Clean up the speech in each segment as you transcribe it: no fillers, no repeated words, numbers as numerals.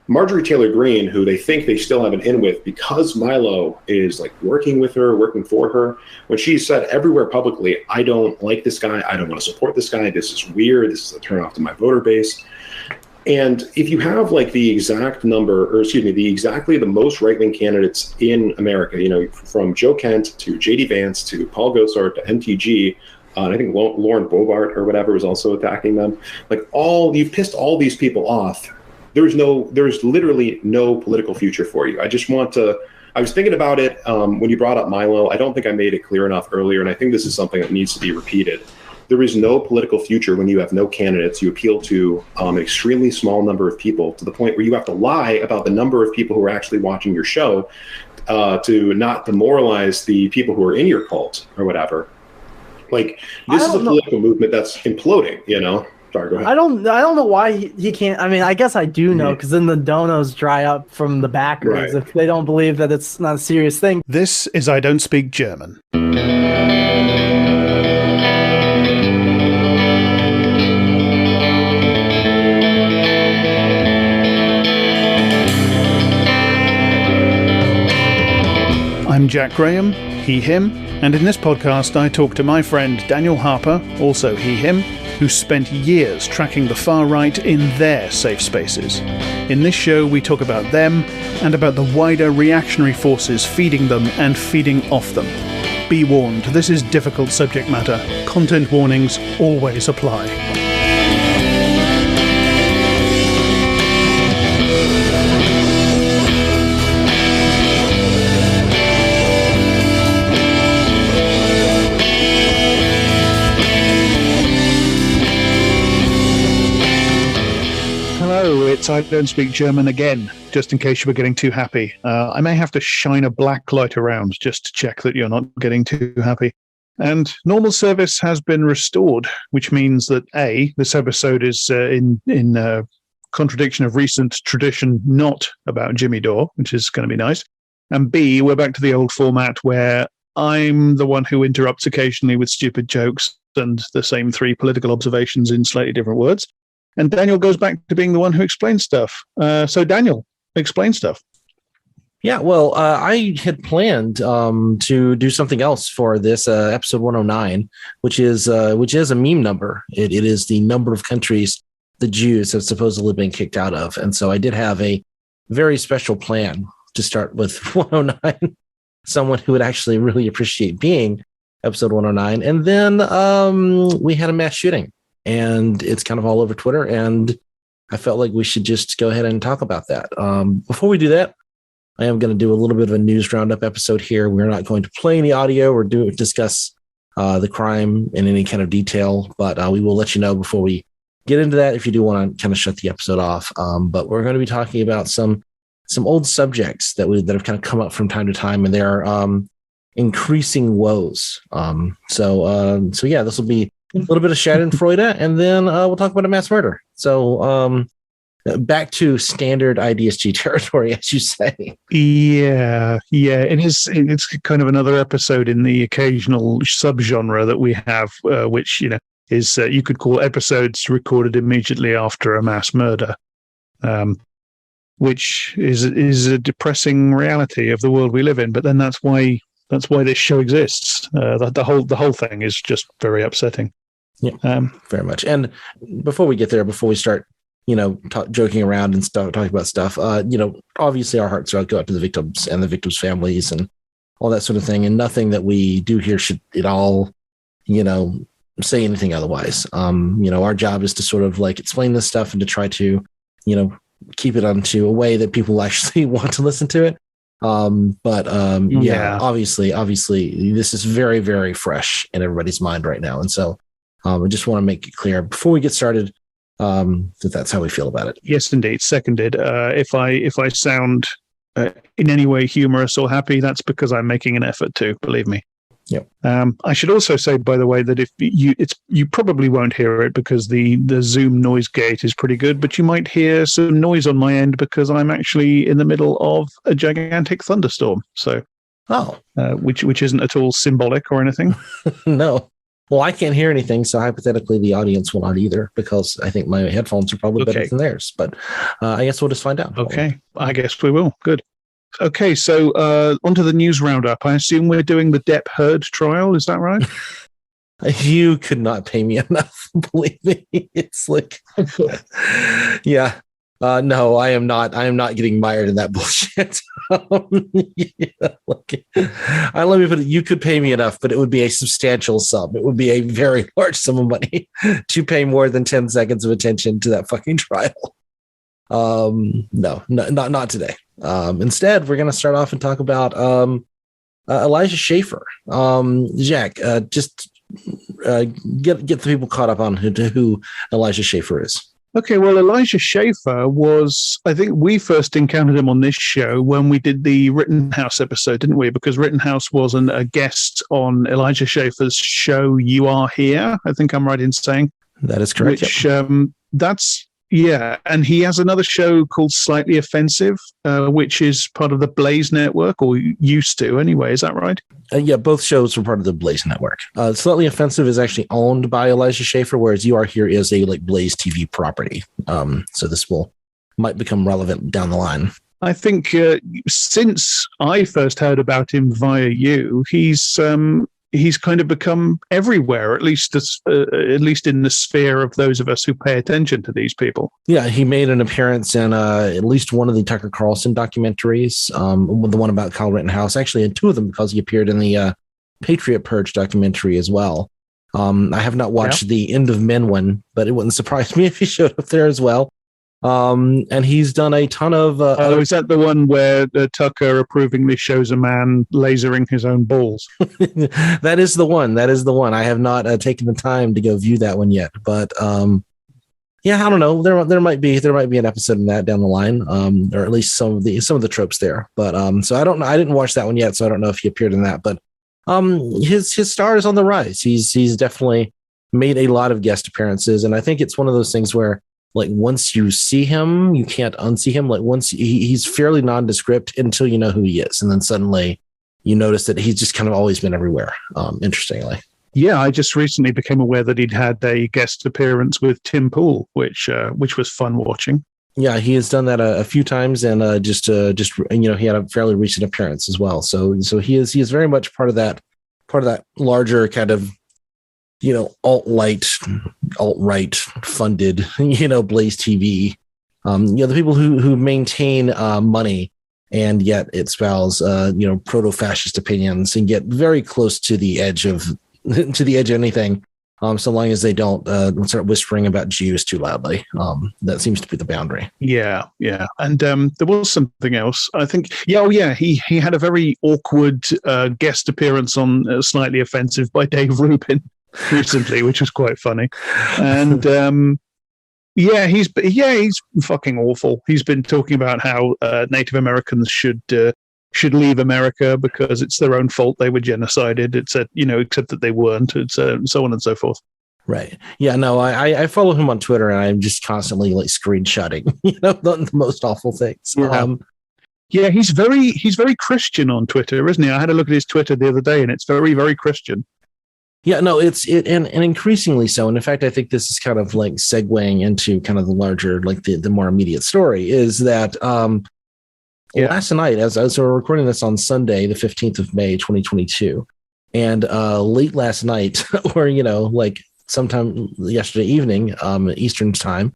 Marjorie Taylor Greene, who they think they still have an in with because Milo is like working with her, working for her, when she said everywhere publicly, I don't like this guy, I don't want to support this guy, this is weird, this is a turnoff to my voter base. And if you have like the exact number, or excuse me, exactly the most right-wing candidates in America, you know, from Joe Kent to J.D. Vance to Paul Gosar to MTG, and I think Lauren Boebert or whatever was also attacking them. Like you've pissed all these people off. There's literally no political future for you. I was thinking about it when you brought up Milo. I don't think I made it clear enough earlier, and I think this is something that needs to be repeated. There is no political future when you have no candidates. You appeal to an extremely small number of people to the point where you have to lie about the number of people who are actually watching your show to not demoralize the people who are in your cult or whatever. Like, this is a political movement that's imploding, you know? Sorry, go ahead. I don't know why he can't. I mean, I guess I do know, because then the donos dry up from the backers if they don't believe that it's not a serious thing. This is I Don't Speak German. I'm Jack Graham, he, him, and in this podcast I talk to my friend Daniel Harper, also he, him, who spent years tracking the far right in their safe spaces. In this show we talk about them and about the wider reactionary forces feeding them and feeding off them. Be warned, this is difficult subject matter. Content warnings always apply. It's I Don't Speak German again, just in case you were getting too happy. I may have to shine a black light around just to check that you're not getting too happy. And normal service has been restored, which means that A, this episode is in contradiction of recent tradition, not about Jimmy Dore, which is going to be nice. And B, we're back to the old format where I'm the one who interrupts occasionally with stupid jokes and the same three political observations in slightly different words. And Daniel goes back to being the one who explains stuff. So Daniel, explain stuff. Yeah, well, I had planned to do something else for this episode 109, which is a meme number. It is the number of countries the Jews have supposedly been kicked out of. And so I did have a very special plan to start with 109, someone who would actually really appreciate being episode 109. And then we had a mass shooting. And it's kind of all over Twitter, and I felt like we should just go ahead and talk about that. Before we do that, I am going to do a little bit of a news roundup episode here. We're not going to play any audio or discuss the crime in any kind of detail, but we will let you know before we get into that if you do want to kind of shut the episode off. But we're going to be talking about some old subjects that have kind of come up from time to time, and there are increasing woes. So yeah, this will be a little bit of Schadenfreude, and then we'll talk about a mass murder. So back to standard IDSG territory, as you say. Yeah. It's kind of another episode in the occasional subgenre that we have, which is you could call episodes recorded immediately after a mass murder, which is a depressing reality of the world we live in. But then that's why this show exists. The whole thing is just very upsetting. Yeah, very much. And before we get there, before we start, joking around and talking about stuff, obviously our hearts go out to the victims and the victims' families and all that sort of thing. And nothing that we do here should at all, say anything otherwise. Our job is to sort of like explain this stuff and to try to, keep it onto a way that people actually want to listen to it. Obviously this is very, very fresh in everybody's mind right now. And so I just want to make it clear before we get started that's how we feel about it. Yes, indeed. Seconded. If I sound in any way humorous or happy, that's because I'm making an effort to, believe me. Yep. I should also say, by the way, that if you probably won't hear it because the Zoom noise gate is pretty good, but you might hear some noise on my end because I'm actually in the middle of a gigantic thunderstorm. So, which isn't at all symbolic or anything. No. Well, I can't hear anything, so hypothetically the audience will not either, because I think my headphones are probably better than theirs. But I guess we'll just find out. Okay, I guess we will. Good. Okay, so onto the news roundup. I assume we're doing the Depp Heard trial. Is that right? You could not pay me enough. Believe me, it's like, yeah. No, I am not. I am not getting mired in that bullshit. Yeah, let me put it. You could pay me enough, but it would be a substantial sum. It would be a very large sum of money to pay more than 10 seconds of attention to that fucking trial. No, not today. Instead, we're going to start off and talk about Elijah Schaffer. Jack, just get the people caught up on who Elijah Schaffer is. Okay, well, Elijah Schaffer was, I think we first encountered him on this show when we did the Rittenhouse episode, didn't we? Because Rittenhouse was a guest on Elijah Schaffer's show, You Are Here, I think I'm right in saying. That is correct. Which, that's, yeah, and he has another show called Slightly Offensive, which is part of the Blaze Network, or used to anyway, is that right? Yeah, both shows were part of the Blaze Network. Slightly Offensive is actually owned by Elijah Schaffer, whereas You Are Here is a Blaze TV property. So this might become relevant down the line. I think since I first heard about him via you, he's kind of become everywhere, at least in the sphere of those of us who pay attention to these people. Yeah, he made an appearance in at least one of the Tucker Carlson documentaries, the one about Kyle Rittenhouse, actually in two of them, because he appeared in the Patriot Purge documentary as well. I have not watched the End of Men one, but it wouldn't surprise me if he showed up there as well. And he's done a ton of... is that the one where Tucker approvingly shows a man lasering his own balls? That is the one. I have not taken the time to go view that one yet. But yeah, I don't know. There might be an episode in that down the line, or at least some of the tropes there. But so I don't know. I didn't watch that one yet, so I don't know if he appeared in that. But his star is on the rise. He's definitely made a lot of guest appearances, and I think it's one of those things where, once you see him, you can't unsee him. Once he's fairly nondescript until you know who he is. And then suddenly you notice that he's just kind of always been everywhere, interestingly. Yeah, I just recently became aware that he'd had a guest appearance with Tim Pool, which was fun watching. Yeah, he has done that a few times, and just he had a fairly recent appearance as well. So he is very much part of that larger kind of, alt-right funded, Blaze TV, the people who maintain money and yet espouse, proto-fascist opinions and get very close to the edge of anything, so long as they don't start whispering about Jews too loudly. That seems to be the boundary. Yeah. And there was something else. I think, he had a very awkward guest appearance on Slightly Offensive by Dave Rubin recently, which was quite funny. And he's fucking awful. He's been talking about how Native Americans should leave America because it's their own fault they were genocided. It's except that they weren't. It's so on and so forth. Right. Yeah. No. I follow him on Twitter, and I'm just constantly screenshotting the most awful things. Yeah. He's very Christian on Twitter, isn't he? I had a look at his Twitter the other day, and it's very, very Christian. Yeah, no, and increasingly so. And in fact, I think this is kind of segueing into kind of the larger, the more immediate story is that last night, as we're recording this on Sunday, the 15th of May, 2022, and late last night, or, sometime yesterday evening, Eastern time,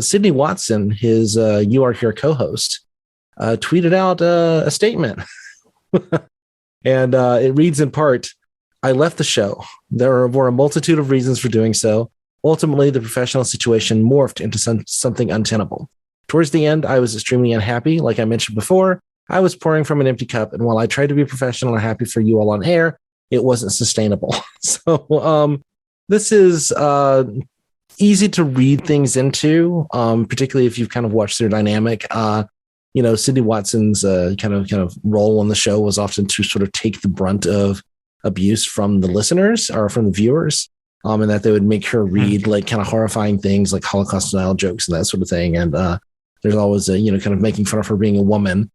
Sydney Watson, his You Are Here co-host, tweeted out a statement. And it reads in part, "I left the show. There were a multitude of reasons for doing so. Ultimately, the professional situation morphed into something untenable. Towards the end, I was extremely unhappy. Like I mentioned before, I was pouring from an empty cup, and while I tried to be professional and happy for you all on air, it wasn't sustainable." So this is easy to read things into, particularly if you've kind of watched their dynamic. Sydney Watson's kind of role on the show was often to sort of take the brunt of abuse from the listeners or from the viewers, and that they would make her read kind of horrifying things like Holocaust denial jokes and that sort of thing. And there's always kind of making fun of her being a woman.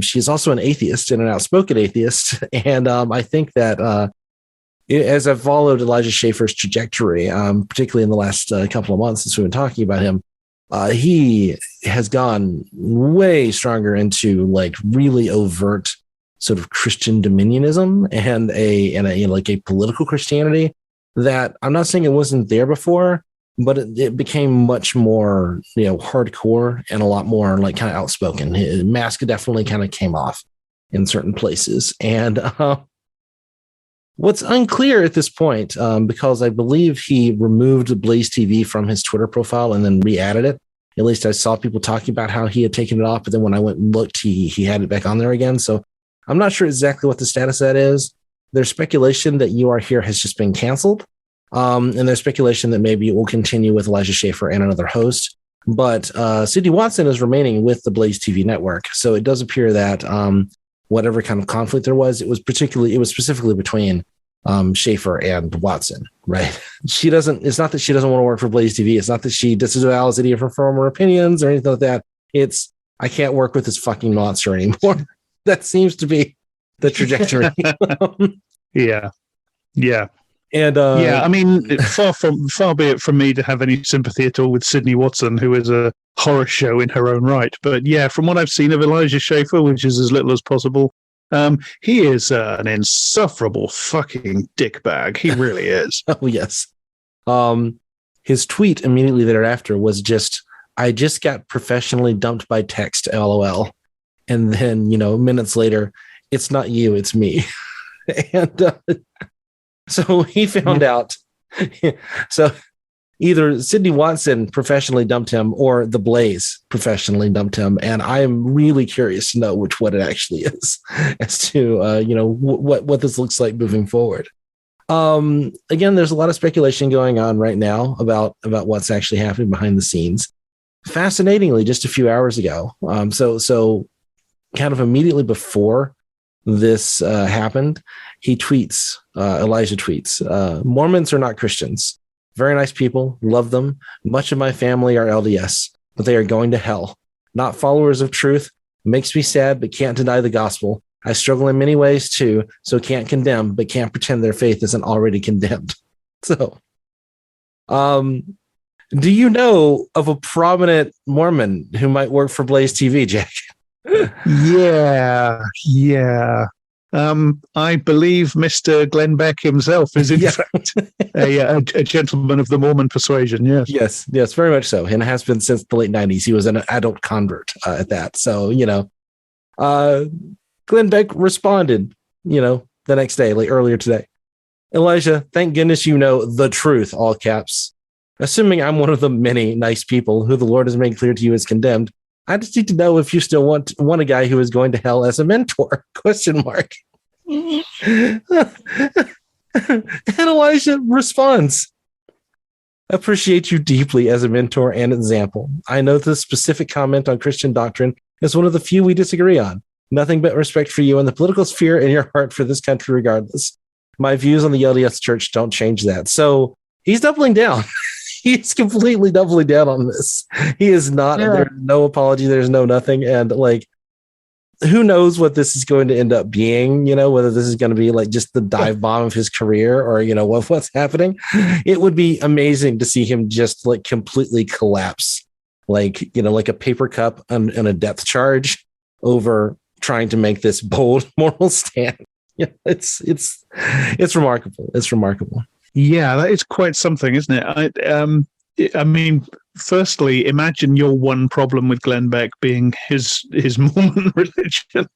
She's also an atheist and an outspoken atheist. And I think that as I've followed Elijah Schaffer's trajectory, particularly in the last couple of months since we've been talking about him, he has gone way stronger into like really overt sort of Christian dominionism and a like a political Christianity that I'm not saying it wasn't there before, but it became much more, hardcore and a lot more like kind of outspoken. His mask definitely kind of came off in certain places. And what's unclear at this point, because I believe he removed Blaze TV from his Twitter profile and then re-added it. At least I saw people talking about how he had taken it off, but then when I went and looked, he had it back on there again. So I'm not sure exactly what the status of that is. There's speculation that You Are Here has just been canceled. And there's speculation that maybe it will continue with Elijah Schaffer and another host. But Sydney Watson is remaining with the Blaze TV network. So it does appear that whatever kind of conflict there was, it was specifically between Schaffer and Watson, right? It's not that she doesn't want to work for Blaze TV. It's not that she disavows any of her former opinions or anything like that. It's, I can't work with this fucking monster anymore. That seems to be the trajectory. Yeah. And I mean, far be it from me to have any sympathy at all with Sydney Watson, who is a horror show in her own right. But yeah, from what I've seen of Elijah Schaffer, which is as little as possible, he is an insufferable fucking dickbag. He really is. Oh yes. His tweet immediately thereafter was just, "I just got professionally dumped by text, LOL." And then, minutes later, "It's not you, it's me." And so he found out. So either Sydney Watson professionally dumped him or the Blaze professionally dumped him. And I am really curious to know which one it actually is as to, what this looks like moving forward. Again, there's a lot of speculation going on right now about what's actually happening behind the scenes. Fascinatingly, just a few hours ago. So kind of immediately before this happened, Elijah tweets, "Mormons are not Christians. Very nice people, love them. Much of my family are LDS, but they are going to hell. Not followers of truth. Makes me sad, but can't deny the gospel. I struggle in many ways too, so can't condemn, but can't pretend their faith isn't already condemned." So, do you know of a prominent Mormon who might work for Blaze TV, Jack? Yeah. I believe Mr. Glenn Beck himself is in fact a gentleman of the Mormon persuasion. Yes. Yes, very much so, and has been since the late 90s. He was an adult convert at that. So Glenn Beck responded, the next day, like earlier today. "Elijah, thank goodness you know the truth, all caps. Assuming I'm one of the many nice people who the Lord has made clear to you is condemned, I just need to know if you still want a guy who is going to hell as a mentor?" ? And Elijah responds, "Appreciate you deeply as a mentor and example. I know the specific comment on Christian doctrine is one of the few we disagree on. Nothing but respect for you and the political sphere in your heart for this country regardless. My views on the LDS Church don't change that." So he's doubling down. He's completely doubling down on this. He is not, There's no apology. There's no nothing. And who knows what this is going to end up being, whether this is going to be like just the dive bomb of his career or, what's happening. It would be amazing to see him just like completely collapse, like a paper cup and a depth charge over trying to make this bold moral stand. Yeah, it's remarkable. It's remarkable. Yeah, that is quite something, isn't it? I mean, firstly, imagine your one problem with Glenn Beck being his Mormon religion,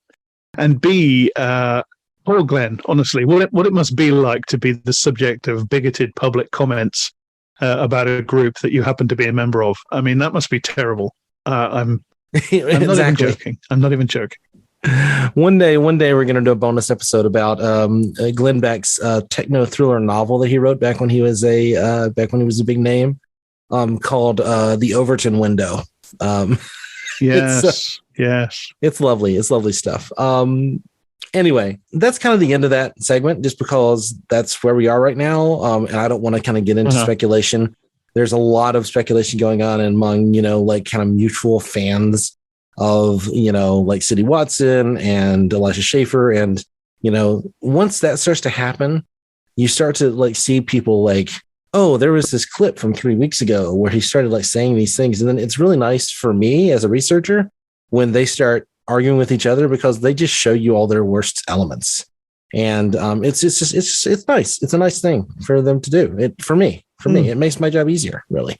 and B, poor Glenn. Honestly, what it must be like to be the subject of bigoted public comments about a group that you happen to be a member of. I mean, that must be terrible. I'm not even joking. I'm not even joking. One day we're going to do a bonus episode about Glenn Beck's techno thriller novel that he wrote back when he was a big name, called The Overton Window. Yes. It's lovely. It's lovely stuff. Anyway, that's kind of the end of that segment, just because that's where we are right now. And I don't want to kind of get into speculation. There's a lot of speculation going on among, kind of mutual fans of, like Sydney Watson and Elijah Schaffer. And, once that starts to happen, you start to like see people like, oh, there was this clip from 3 weeks ago where he started like saying these things. And then it's really nice for me as a researcher when they start arguing with each other, because they just show you all their worst elements. And it's nice. It's a nice thing for them to do. For me, it makes my job easier, really.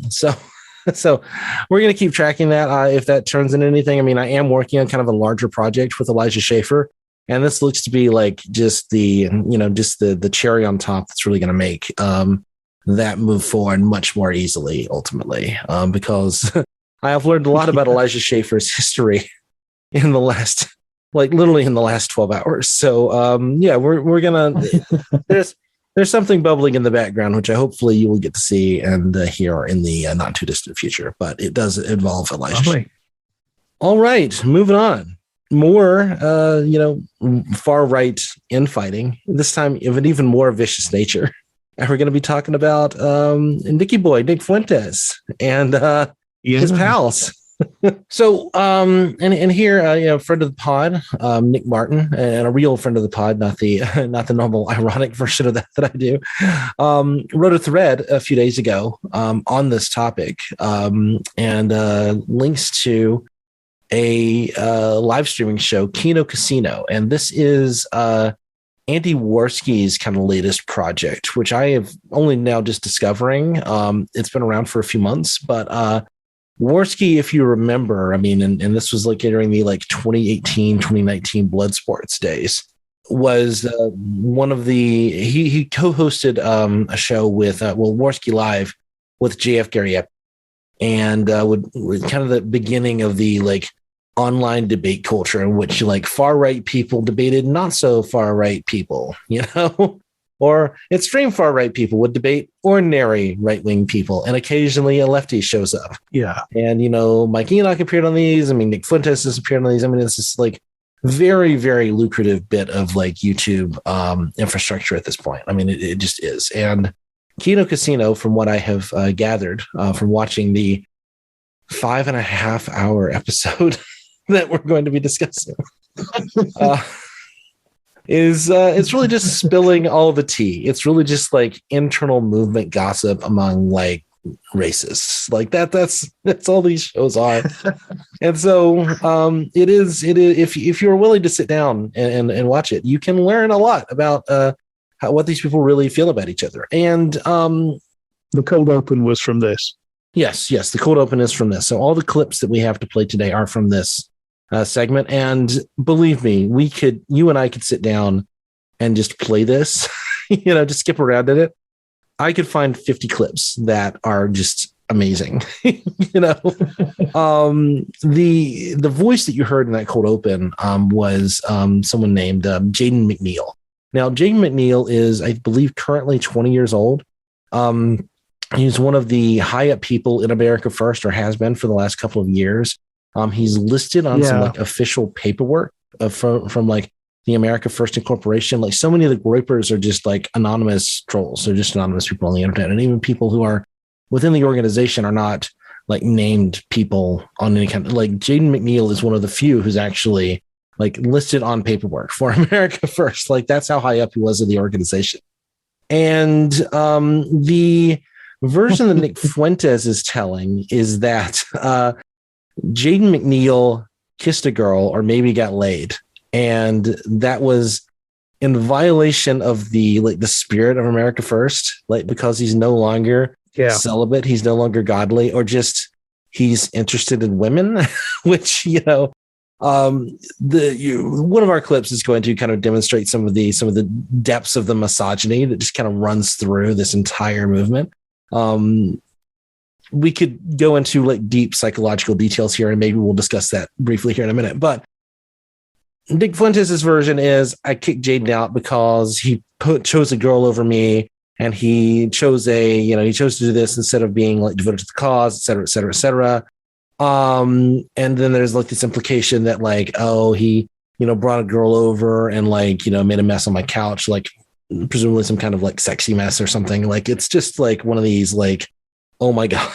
So we're going to keep tracking that. If that turns into anything, I mean, I am working on kind of a larger project with Elijah Schaffer, and this looks to be like just the cherry on top that's really going to make that move forward much more easily ultimately, because I have learned a lot about Elijah Schaffer's history in the last, like literally in the last 12 hours. So we're going to, there's something bubbling in the background, which I hopefully you will get to see and hear in the not too distant future, but it does involve Elijah Schaffer. All right, moving on. More, far right infighting, this time of an even more vicious nature. And we're going to be talking about Nicky Boy, Nick Fuentes, and his pals. So, and here, friend of the pod, Nick Martin, and a real friend of the pod, not the normal ironic version of that I do, wrote a thread a few days ago on this topic, and links to a live streaming show, Kino Casino, and this is Andy Warski's kind of latest project, which I have only now just discovering. It's been around for a few months, but Warski, if you remember, I mean, and this was like during the like 2018, 2019 blood sports days, was one of he co-hosted a show with Warski Live with JF Gary Ep, and would kind of the beginning of the like online debate culture in which like far right people debated not so far right people, or extreme far right people would debate ordinary right wing people, and occasionally a lefty shows up. Yeah, and Mike Enoch appeared on these. I mean, Nick Fuentes has appeared on these. I mean, it's just like very, very lucrative bit of like YouTube infrastructure at this point. I mean, it just is. And Kino Casino, from what I have gathered from watching the 5.5 hour episode that we're going to be discussing, it's really just spilling all the tea. It's really just like internal movement gossip among like racists. Like that's all these shows are. And so it is if you're willing to sit down and watch it, you can learn a lot about what these people really feel about each other. And the cold open was from this. Yes, the cold open is from this. So all the clips that we have to play today are from this segment. And believe me, you and I could sit down and just play this, just skip around in it. I could find 50 clips that are just amazing. The voice that you heard in that cold open was someone named Jaden McNeil. Now, Jaden McNeil is, I believe, currently 20 years old. He's one of the high up people in America First, or has been for the last couple of years. He's listed on some like official paperwork from like the America First Incorporation. Like so many of the groypers are just like anonymous trolls. They're just anonymous people on the internet. And even people who are within the organization are not like named people on any kind of, like Jaden McNeil is one of the few who's actually like listed on paperwork for America First. Like that's how high up he was in the organization. And the version that Nick Fuentes is telling is that Jaden McNeil kissed a girl or maybe got laid, and that was in violation of the spirit of America First, like because he's no longer celibate, he's no longer godly, or just he's interested in women, which one of our clips is going to kind of demonstrate some of the depths of the misogyny that just kind of runs through this entire movement. We could go into like deep psychological details here, and maybe we'll discuss that briefly here in a minute. But Nick Fuentes' version is, I kicked Jaden out because he chose a girl over me, and he chose to do this instead of being like devoted to the cause, et cetera, et cetera, et cetera. And then there's like this implication that like, oh, he, brought a girl over and like, made a mess on my couch, like presumably some kind of like sexy mess or something. Like, it's just like one of these like, oh my God,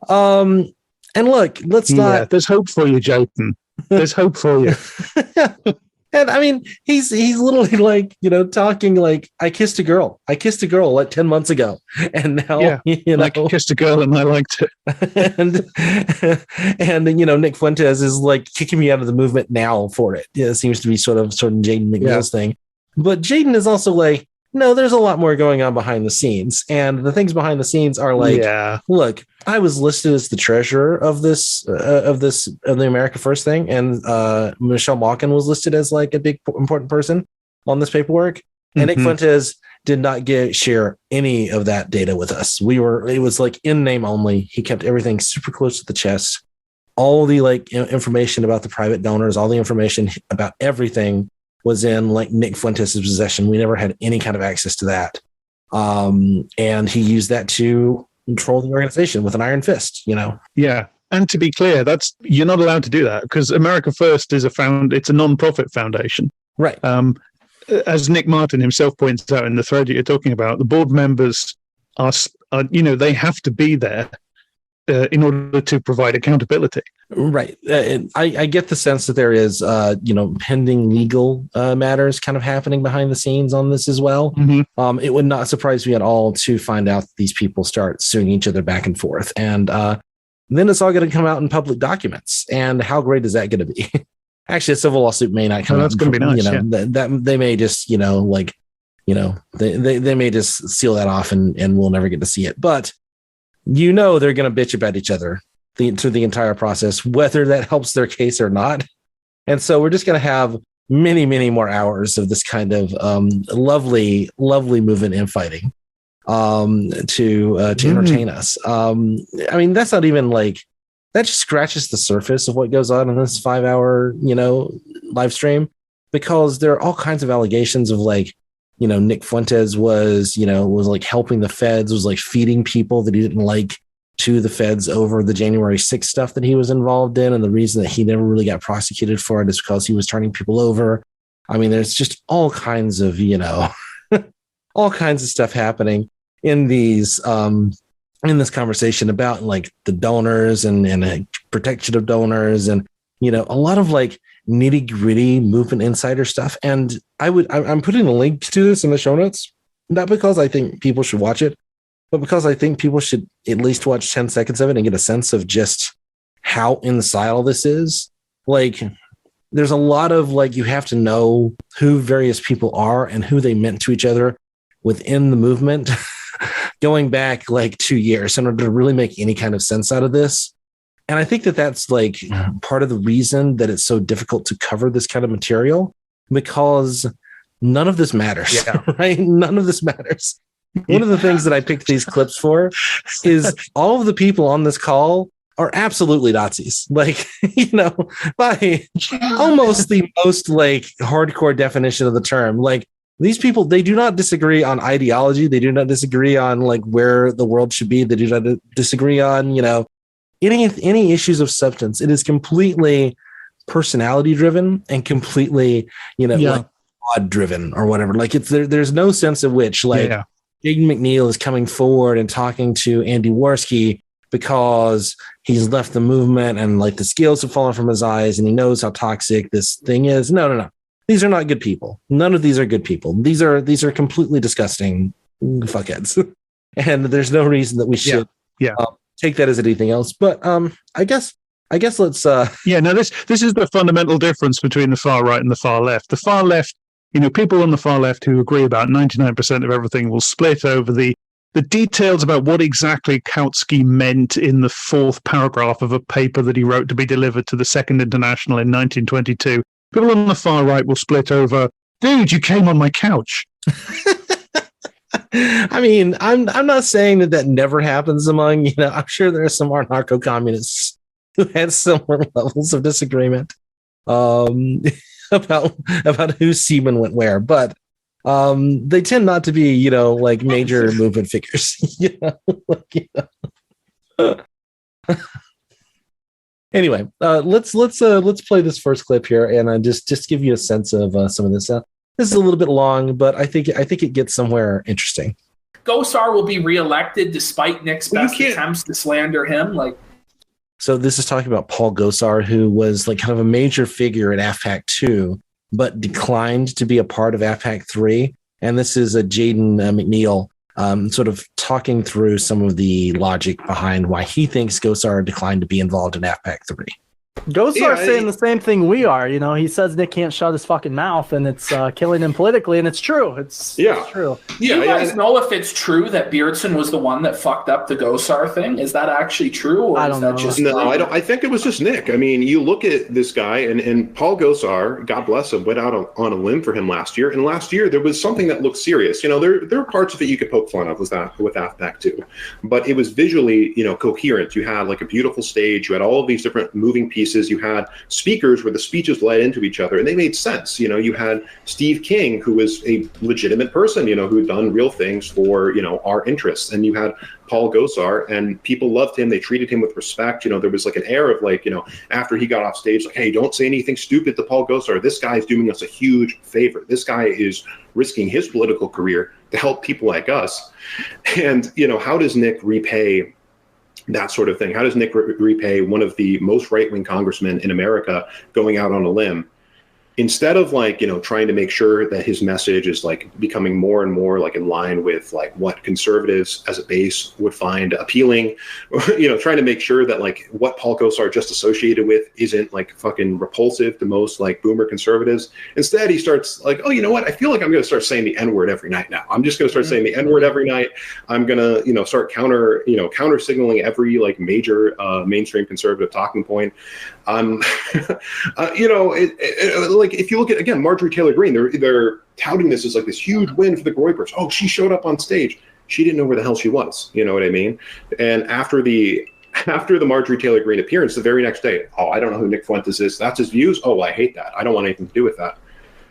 and look, let's not. There's hope for you, Jaden. There's hope for you. And I mean, he's literally like, talking like, I kissed a girl like 10 months ago. And now, I kissed a girl and I liked it. and Nick Fuentes is like kicking me out of the movement now for it. Yeah, it seems to be sort of Jaden McNeil's thing. But Jaden is also like, no, there's a lot more going on behind the scenes. And the things behind the scenes are like, look, I was listed as the treasurer of the America First thing. And Michelle Malkin was listed as like a big important person on this paperwork. And Nick Fuentes did not share any of that data with us. It was like in name only. He kept everything super close to the chest. All the like information about the private donors, all the information about everything was in like Nick Fuentes' possession. We never had any kind of access to that. And he used that to control the organization with an iron fist, Yeah. And to be clear, you're not allowed to do that because America First is it's a non-profit foundation. Right. As Nick Martin himself points out in the thread you're talking about, the board members are they have to be there in order to provide accountability. Right. I get the sense that there is, pending legal matters kind of happening behind the scenes on this as well. Mm-hmm. It would not surprise me at all to find out that these people start suing each other back and forth. And then it's all going to come out in public documents. And how great is that going to be? Actually, a civil lawsuit may not come out. That's going to be nice. That they may just, they may just seal that off and we'll never get to see it. But they're going to bitch about each other through the entire process, whether that helps their case or not. And so we're just going to have many, many more hours of this kind of lovely, lovely movement and fighting to entertain us. I mean, that's not even like, that just scratches the surface of what goes on in this 5-hour, live stream, because there are all kinds of allegations of like, Nick Fuentes was like helping the feds, was like feeding people that he didn't like to the feds over the January 6th stuff that he was involved in. And the reason that he never really got prosecuted for it is because he was turning people over. I mean, there's just all kinds of, all kinds of stuff happening in these, in this conversation about like the donors and protection of donors and, a lot of like nitty gritty movement insider stuff. And I'm putting a link to this in the show notes, not because I think people should watch it, but because I think people should at least watch 10 seconds of it and get a sense of just how inside all this is. Like, there's a lot of like, you have to know who various people are and who they meant to each other within the movement going back like 2 years in order to really make any kind of sense out of this. And I think that that's like part of the reason that it's so difficult to cover this kind of material, because none of this matters, right? None of this matters. One of the things that I picked these clips for is all of the people on this call are absolutely Nazis. Like, by almost the most like hardcore definition of the term. Like, these people, they do not disagree on ideology. They do not disagree on like where the world should be. They do not disagree on, any issues of substance. It is completely personality driven and completely, like God driven or whatever. Like there's no sense of which like Jaden McNeil is coming forward and talking to Andy Worski because he's left the movement and like the scales have fallen from his eyes and he knows how toxic this thing is. No. These are not good people. None of these are good people. These are completely disgusting fuckheads. And there's no reason that we should take that as anything else. But I guess let's no, this is the fundamental difference between the far right and the far left. The far left, people on the far left who agree about 99% of everything will split over the details about what exactly Kautsky meant in the 4th paragraph of a paper that he wrote to be delivered to the Second International in 1922. People on the far right will split over, dude, you came on my couch. I mean, I'm not saying that never happens among, I'm sure there are some anarcho-communists who had similar levels of disagreement about whose semen went where, but they tend not to be, like major movement figures. Anyway, let's play this first clip here and just give you a sense of some of this. This is a little bit long, but I think it gets somewhere interesting. Gosar will be reelected despite Nick's best attempts to slander him. So this is talking about Paul Gosar, who was like kind of a major figure at AFPAC 2 but declined to be a part of AFPAC 3. And this is a Jaden McNeil sort of talking through some of the logic behind why he thinks Gosar declined to be involved in AFPAC 3. Gosar's saying the same thing we are. You know, he says Nick can't shut his fucking mouth, and it's killing him politically, and it's true. It's true. Do you guys know if it's true that Beardson was the one that fucked up the Gosar thing? Is that actually true, or I don't know. No, I don't. I think it was just Nick. I mean, you look at this guy, and Paul Gosar, God bless him, went out on a limb for him last year. And last year there was something that looked serious. You know, there are parts of it you could poke fun of with AFPAC 2, but it was visually, you know, coherent. You had like a beautiful stage. You had all of these different moving pieces. You had speakers where the speeches led into each other and they made sense. You know, you had Steve King, who was a legitimate person, you know, who had done real things for, you know, our interests. And you had Paul Gosar, and people loved him. They treated him with respect. You know, there was like an air of like, you know, after he got off stage, like, hey, don't say anything stupid to Paul Gosar. This guy is doing us a huge favor. This guy is risking his political career to help people like us. And, you know, how does Nick repay that sort of thing? How does Nick repay one of the most right-wing congressmen in America going out on a limb? Instead of like, you know, trying to make sure that his message is like becoming more and more like in line with like what conservatives as a base would find appealing, you know, trying to make sure that like what Paul Gosar just associated with isn't like fucking repulsive to most like boomer conservatives. Instead, he starts like, oh, you know what? I feel like I'm going to start saying the N-word every night now. I'm just going to start saying the N-word every night. I'm going to, you know, start counter signaling every like major mainstream conservative talking point. You know, like if you look at, again, Marjorie Taylor Greene, they're touting this as like this huge win for the Groypers. Oh, she showed up on stage. She didn't know where the hell she was. You know what I mean? And after the Marjorie Taylor Greene appearance, the very next day, oh, I don't know who Nick Fuentes is. That's his views. Oh, I hate that. I don't want anything to do with that.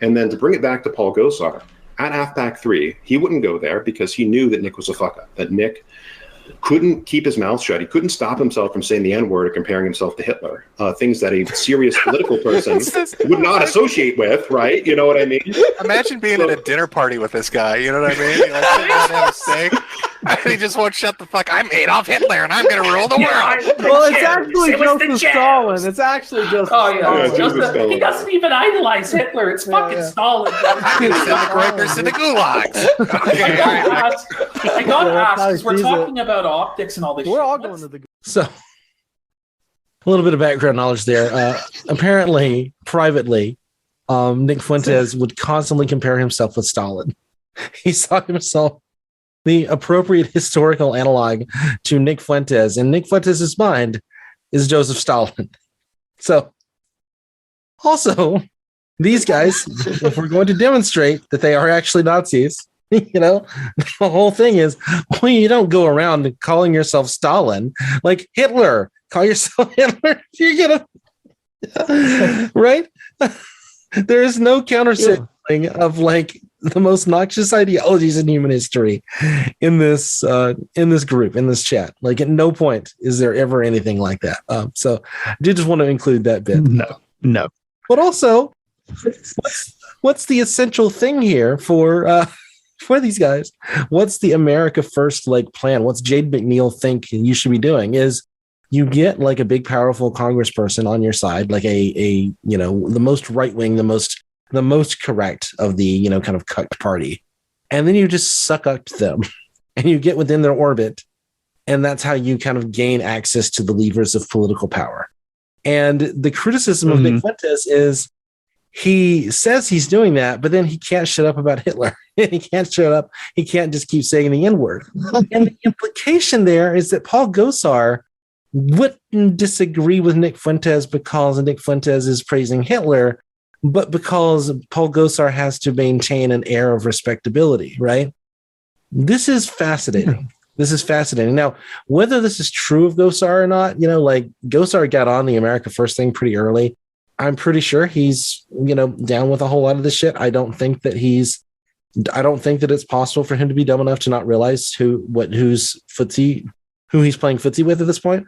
And then to bring it back to Paul Gosar, at AFPAC 3, he wouldn't go there because he knew that Nick was a fuck up, that Nick couldn't keep his mouth shut. He couldn't stop himself from saying the N-word or comparing himself to Hitler, things that a serious political person would not associate with, right? You know what I mean? Imagine being at a dinner party with this guy, you know what I mean? You're like sitting down having a steak, and he just won't shut the fuck. I'm Adolf Hitler, and I'm going to rule the world. Well, it's actually Joseph Stalin. It's actually Joseph Stalin. He doesn't even idolize Hitler. It's fucking Stalin. I'm going to send the Groypers to the gulags. Okay, I got to ask, because we're talking about optics and all this. We're all going to the. So, a little bit of background knowledge there. Apparently, privately, Nick Fuentes would constantly compare himself with Stalin. He saw himself the appropriate historical analog to Nick Fuentes, and Nick Fuentes' mind is Joseph Stalin. So, also, these guys, if we're going to demonstrate that they are actually Nazis, you know, the whole thing is, well, you don't go around calling yourself Stalin like Hitler. Call yourself Hitler. You're gonna, right? There is no countersignaling of like the most noxious ideologies in human history in this group, in this chat. Like at no point is there ever anything like that. So I did just want to include that bit. No. But also, what's the essential thing here for these guys? What's the America First like plan? What's Jade McNeil think you should be doing is you get like a big, powerful congressperson on your side, like a you know, the most right wing, the most correct of the, you know, kind of cucked party. And then you just suck up to them and you get within their orbit. And that's how you kind of gain access to the levers of political power. And the criticism of Nick Fuentes is he says he's doing that, but then he can't shut up about Hitler. He can't shut up. He can't just keep saying the N-word. And the implication there is that Paul Gosar wouldn't disagree with Nick Fuentes because Nick Fuentes is praising Hitler, but because Paul Gosar has to maintain an air of respectability, right? This is fascinating. This is fascinating. Now, whether this is true of Gosar or not, you know, like Gosar got on the America First thing pretty early. I'm pretty sure he's, you know, down with a whole lot of this shit. I don't think that it's possible for him to be dumb enough to not realize who he's playing footsie with at this point.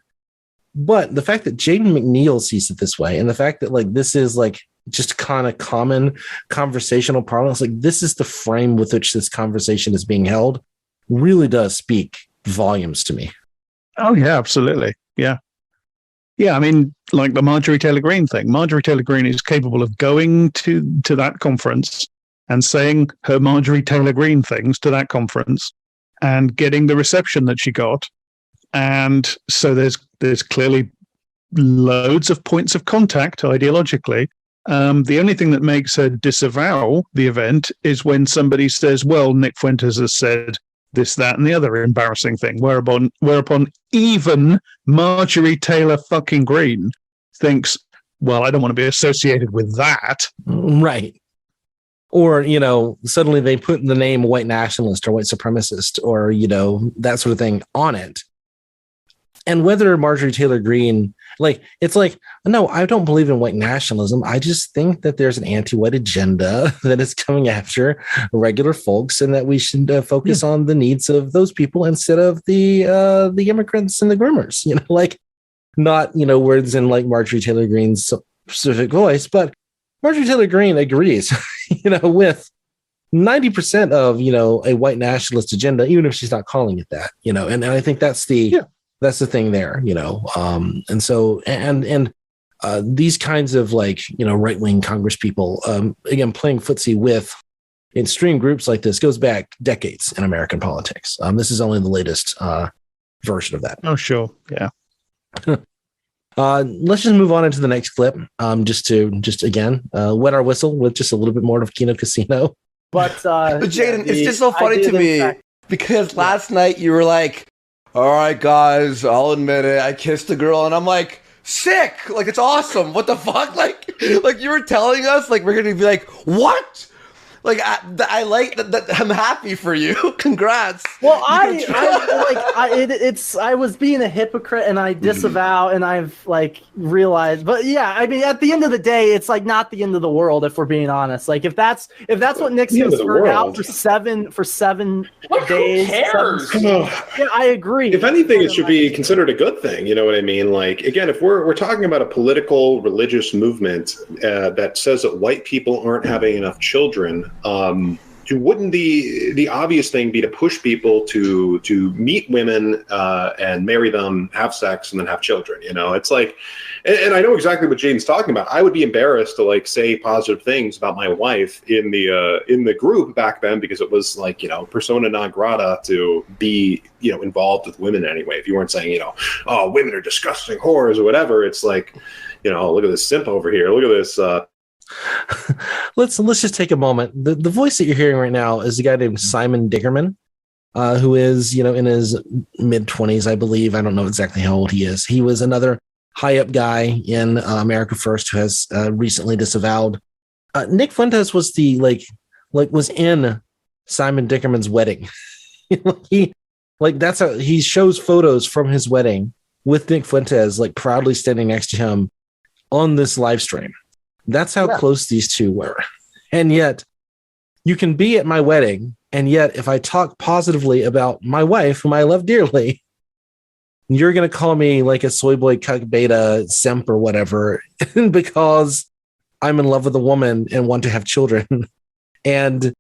But the fact that Jaden McNeil sees it this way, and the fact that like this is like just kind of common conversational parlance, like this is the frame with which this conversation is being held, really does speak volumes to me. Oh yeah, absolutely. Yeah. Yeah, I mean, like the Marjorie Taylor Greene thing. Marjorie Taylor Greene is capable of going to that conference and saying her Marjorie Taylor Greene things to that conference and getting the reception that she got. And so there's clearly loads of points of contact ideologically. The only thing that makes her disavow the event is when somebody says, well, Nick Fuentes has said this, that, and the other embarrassing thing, whereupon even Marjorie Taylor fucking Greene thinks, well, I don't want to be associated with that. Right. Or, suddenly they put the name white nationalist or white supremacist or, that sort of thing on it. And whether Marjorie Taylor Greene, it's like, no, I don't believe in white nationalism. I just think that there's an anti-white agenda that is coming after regular folks, and that we should focus on the needs of those people instead of the immigrants and the groomers. Not words in like Marjorie Taylor Greene's specific voice, but Marjorie Taylor Greene agrees, with 90% of a white nationalist agenda, even if she's not calling it that. And I think that's the. That's the thing there, and so these kinds of right-wing Congress people, again, playing footsie with extreme groups like this goes back decades in American politics. This is only the latest version of that. Oh, sure. Yeah. Let's just move on into the next clip. Just again, wet our whistle with just a little bit more of Kino Casino. But Jaden, it's just so funny to me because last night you were like, all right, guys, I'll admit it. I kissed a girl, and I'm like, sick. Like, it's awesome. What the fuck? Like you were telling us, like, we're going to be like, what? Like, I like that. I'm happy for you. Congrats. Well, I was being a hypocrite, and I disavow, and I've realized. But yeah, I mean, at the end of the day, it's not the end of the world if we're being honest. Like, if that's what Nick's gonna spread out for seven days. Who cares? Yeah, I agree. If anything, it should be considered a good thing. You know what I mean? Like, again, if we're talking about a political, religious movement that says that white people aren't having enough children. Wouldn't the obvious thing be to push people to meet women and marry them, have sex, and then have children? It's like, and I know exactly what Jaden's talking about. I would be embarrassed to say positive things about my wife in the group back then, because it was persona non grata to be involved with women anyway. If you weren't saying oh, women are disgusting whores or whatever, it's like look at this simp over here. Look at this. Let's just take a moment. The voice that you're hearing right now is a guy named Simon Dickerman, who is in his mid-20s, I believe. I don't know exactly how old he is. He was another high up guy in America First who has recently disavowed. Nick Fuentes was was in Simon Dickerman's wedding. He shows photos from his wedding with Nick Fuentes proudly standing next to him on this live stream. That's how close these two were. And yet you can be at my wedding. And yet if I talk positively about my wife, whom I love dearly, you're going to call me a soy boy cuck beta simp or whatever, because I'm in love with a woman and want to have children. And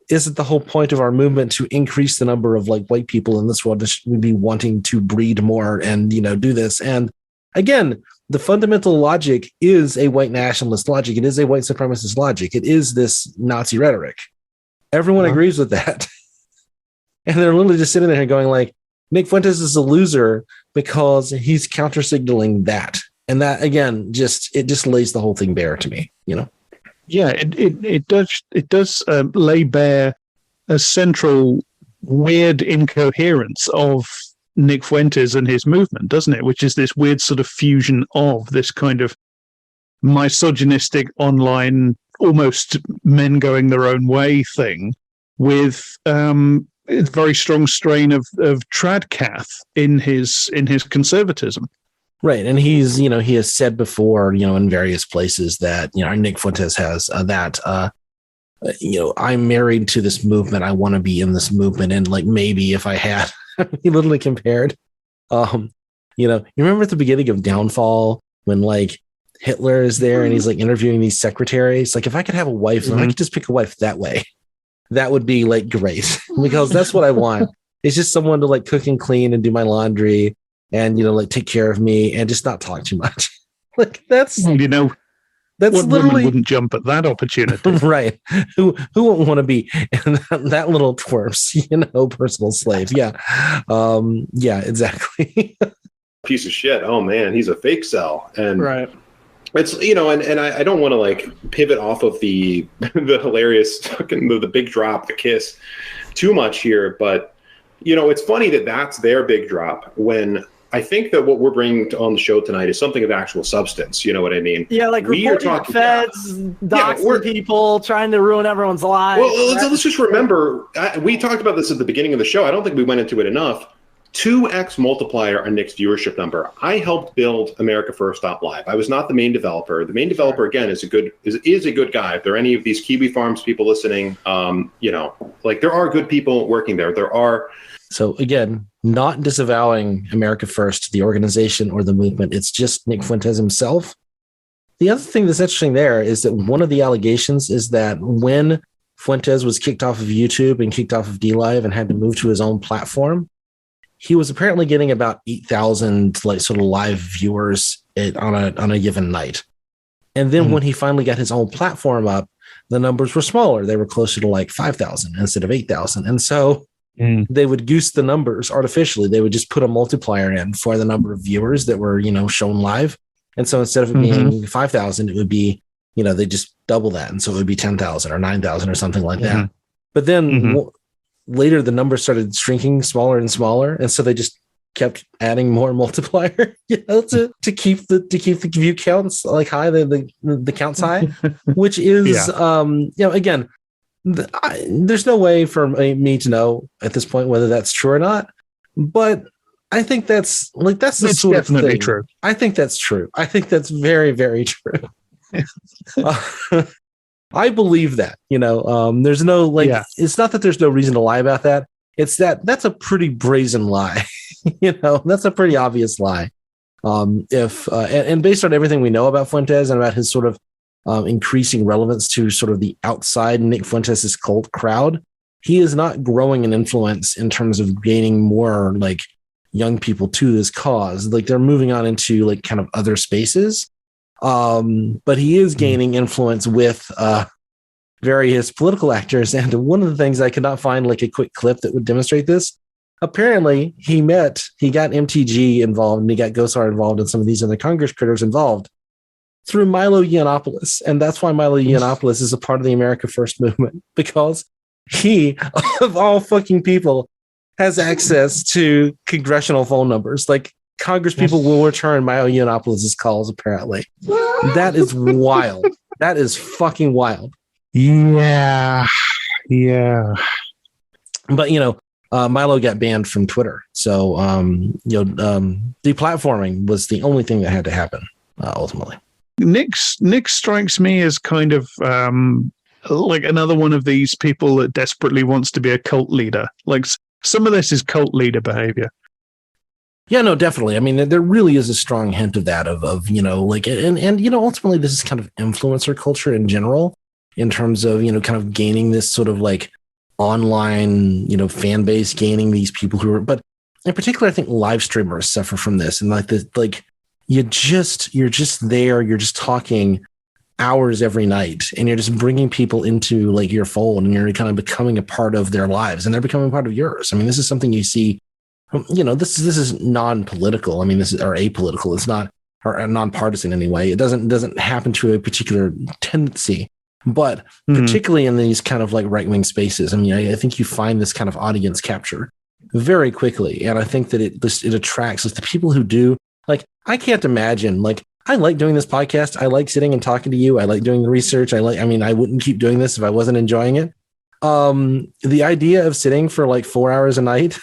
isn't the whole point of our movement to increase the number of white people in this world that should be wanting to breed more and, do this? And again, the fundamental logic is a white nationalist logic. It is a white supremacist logic. It is this Nazi rhetoric. Everyone agrees with that. And they're literally just sitting there going Nick Fuentes is a loser because he's counter signaling that. And that, again, it just lays the whole thing bare to me, Yeah, it does lay bare a central weird incoherence of Nick Fuentes and his movement, doesn't it? Which is this weird sort of fusion of this kind of misogynistic online, almost men going their own way thing with a very strong strain of tradcath in his conservatism. Right. And he's, he has said before, in various places that, Nick Fuentes has I'm married to this movement. I want to be in this movement. And maybe if I had, he literally compared, you remember at the beginning of Downfall when Hitler is there and he's interviewing these secretaries. If I could have a wife, if I could just pick a wife that way, that would be great, because that's what I want. It's just someone to cook and clean and do my laundry and, like take care of me and just not talk too much. Like that's, that's what literally woman wouldn't jump at that opportunity. Right. Who won't want to be that little twerp's, personal slave. Yeah. Yeah, exactly. Piece of shit. Oh man, he's a fake cell. And right. It's, and I don't want to like pivot off of the hilarious the big drop, the kiss too much here, but it's funny that that's their big drop when I think that what we're bringing on the show tonight is something of actual substance. You know what I mean? Yeah, like we reporting are talking, feds, doxing people, trying to ruin everyone's lives. Well, let's just remember, we talked about this at the beginning of the show. I don't think we went into it enough. 2x multiplier on Nick's viewership number. I helped build America First Live. I was not the main developer. The main developer, again, is a good guy. If there are any of these Kiwi Farms people listening, there are good people working there. There are. So again, not disavowing America First, the organization or the movement. It's just Nick Fuentes himself. The other thing that's interesting there is that one of the allegations is that when Fuentes was kicked off of YouTube and kicked off of DLive and had to move to his own platform, he was apparently getting about 8,000 sort of live viewers on a given night. And then when he finally got his own platform up, the numbers were smaller. They were closer to 5,000 instead of 8,000. And so they would goose the numbers artificially. They would just put a multiplier in for the number of viewers that were, shown live. And so instead of it being 5,000, it would be, they just double that. And so it would be 10,000 or 9,000 or something like that. But then later the numbers started shrinking smaller and smaller. And so they just kept adding more multiplier, to keep the view counts high, the counts high, which is, again, there's no way for me to know at this point whether that's true or not, but I think that's the sort of thing. True. I think that's true. I think that's very, very true. I believe that, there's no it's not that there's no reason to lie about that. It's that's a pretty brazen lie. That's a pretty obvious lie. And based on everything we know about Fuentes and about his sort of increasing relevance to sort of the outside Nick Fuentes' cult crowd, he is not growing in influence in terms of gaining more young people to this cause. They're moving on into kind of other spaces. But he is gaining influence with various political actors. And one of the things I could not find a quick clip that would demonstrate this. Apparently he got MTG involved and he got Gosar involved and some of these other Congress critters involved through Milo Yiannopoulos. And that's why Milo Yiannopoulos is a part of the America First movement, because he, of all fucking people, has access to congressional phone numbers. Congress people will return Milo Yiannopoulos' calls, apparently. That is wild. That is fucking wild. Yeah. Yeah. But, Milo got banned from Twitter. So, deplatforming was the only thing that had to happen, ultimately. Nick strikes me as kind of another one of these people that desperately wants to be a cult leader. Some of this is cult leader behavior. Yeah, no, definitely. I mean, there really is a strong hint of that and ultimately this is kind of influencer culture in general in terms of, kind of gaining this sort of online, fan base, gaining these people who are, but in particular, I think live streamers suffer from this. And you're just there, you're just talking hours every night and you're just bringing people into your fold and you're kind of becoming a part of their lives and they're becoming a part of yours. I mean, this is something you see, this is non-political. I mean, this is or apolitical. It's not or non-partisan anyway. It doesn't happen to a particular tendency, but particularly in these kind of right-wing spaces. I mean, I think you find this kind of audience capture very quickly. And I think that it attracts the people who do I can't imagine I like doing this podcast. I like sitting and talking to you. I like doing the research. I wouldn't keep doing this if I wasn't enjoying it. The idea of sitting for 4 hours a night,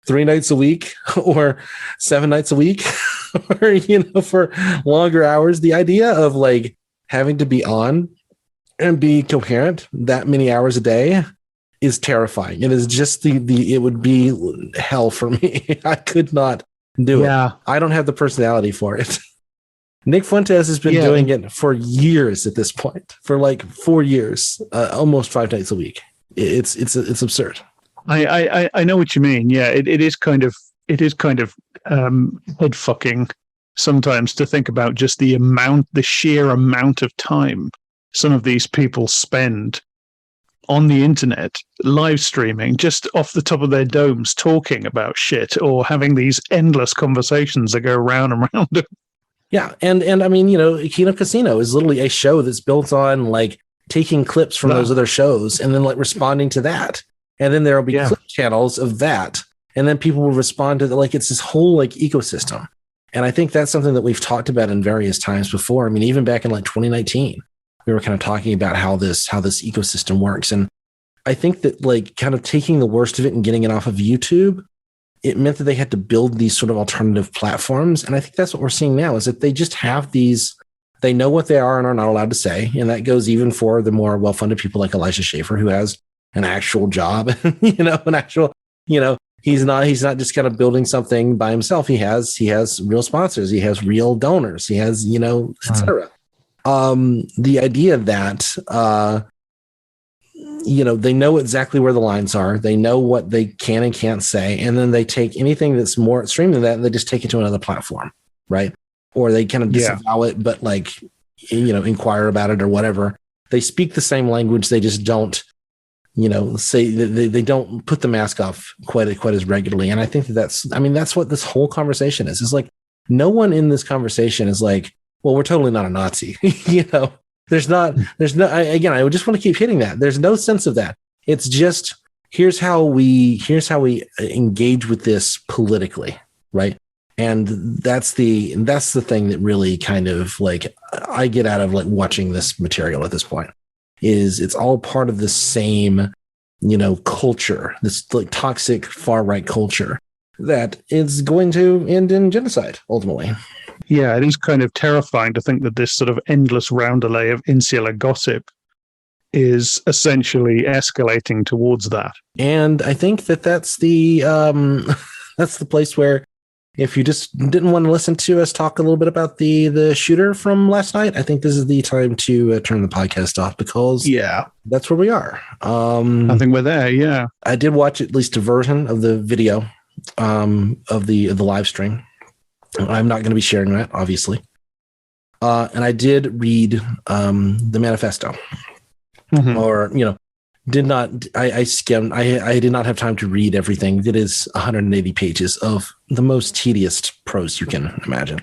3 nights a week or 7 nights a week or, for longer hours, the idea of having to be on and be coherent that many hours a day is terrifying. It is just it would be hell for me. I could not do it. I don't have the personality for it. Nick Fuentes has been doing it for years at this point, for 4 years, almost 5 nights a week. It's absurd. I know what you mean. Yeah, it is kind of it is kind of head fucking sometimes to think about just the sheer amount of time some of these people spend on the internet, live streaming, just off the top of their domes, talking about shit or having these endless conversations that go round and round. Yeah, and I mean, Kino Casino is literally a show that's built on like taking clips from those other shows and then like responding to that, and then there will be clip channels of that, and then people will respond to like it's this whole like ecosystem. And I think that's something that we've talked about in various times before. I mean, even back in like 2019. We were kind of talking about how this ecosystem works. And I think that like kind of taking the worst of it and getting it off of YouTube, it meant that they had to build these sort of alternative platforms. And I think that's what we're seeing now is that they just have these, they know what they are and are not allowed to say. And that goes even for the more well-funded people like Elijah Schaffer, who has an actual job, an actual, he's not just kind of building something by himself. He has real sponsors. He has real donors. He has, et cetera. The idea that, they know exactly where the lines are. They know what they can and can't say. And then they take anything that's more extreme than that and they just take it to another platform, right? Or they kind of disavow it, but like, inquire about it or whatever. They speak the same language. They just don't, say they don't put the mask off quite as regularly. And I think that's what this whole conversation is. It's like no one in this conversation is like, well, we're totally not a Nazi. There's no, I just want to keep hitting that. There's no sense of that. It's just, here's how we engage with this politically. Right. And that's the thing that really kind of like, I get out of like watching this material at this point is it's all part of the same, culture, this like toxic far right culture that is going to end in genocide ultimately. Yeah, it is kind of terrifying to think that this sort of endless roundelay of insular gossip is essentially escalating towards that. And I think that's the that's the place where if you just didn't want to listen to us talk a little bit about the shooter from last night, I think this is the time to turn the podcast off because that's where we are. I think we're there. Yeah, I did watch at least a version of the video of the live stream. I'm not going to be sharing that, obviously. And I did read the manifesto, or did not. I skimmed. I did not have time to read everything. It is 180 pages of the most tedious prose you can imagine.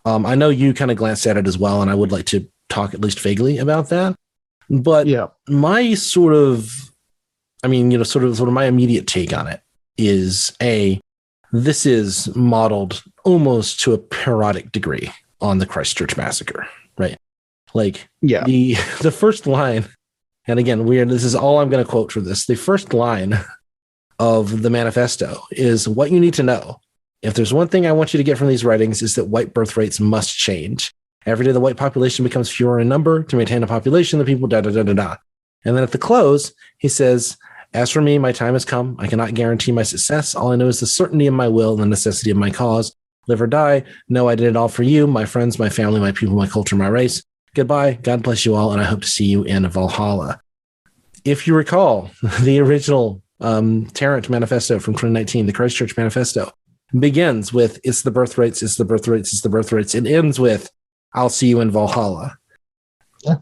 I know you kind of glanced at it as well, and I would like to talk at least vaguely about that. But my sort of my immediate take on it is this is modeled almost to a parodic degree on the Christchurch massacre, right? Like the first line, and again, this is all I'm going to quote for this. The first line of the manifesto is what you need to know. If there's one thing I want you to get from these writings is that white birth rates must change. Every day the white population becomes fewer in number. To maintain a population, the people da-da-da-da-da. And then at the close, he says, as for me, my time has come. I cannot guarantee my success. All I know is the certainty of my will and the necessity of my cause. Live or die. No, I did it all for you, my friends, my family, my people, my culture, my race. Goodbye. God bless you all, and I hope to see you in Valhalla. If you recall, the original Tarrant Manifesto from 2019, the Christchurch Manifesto, begins with, it's the birth rates, it's the birth rates, it's the birth rates. It ends with, I'll see you in Valhalla. Yeah.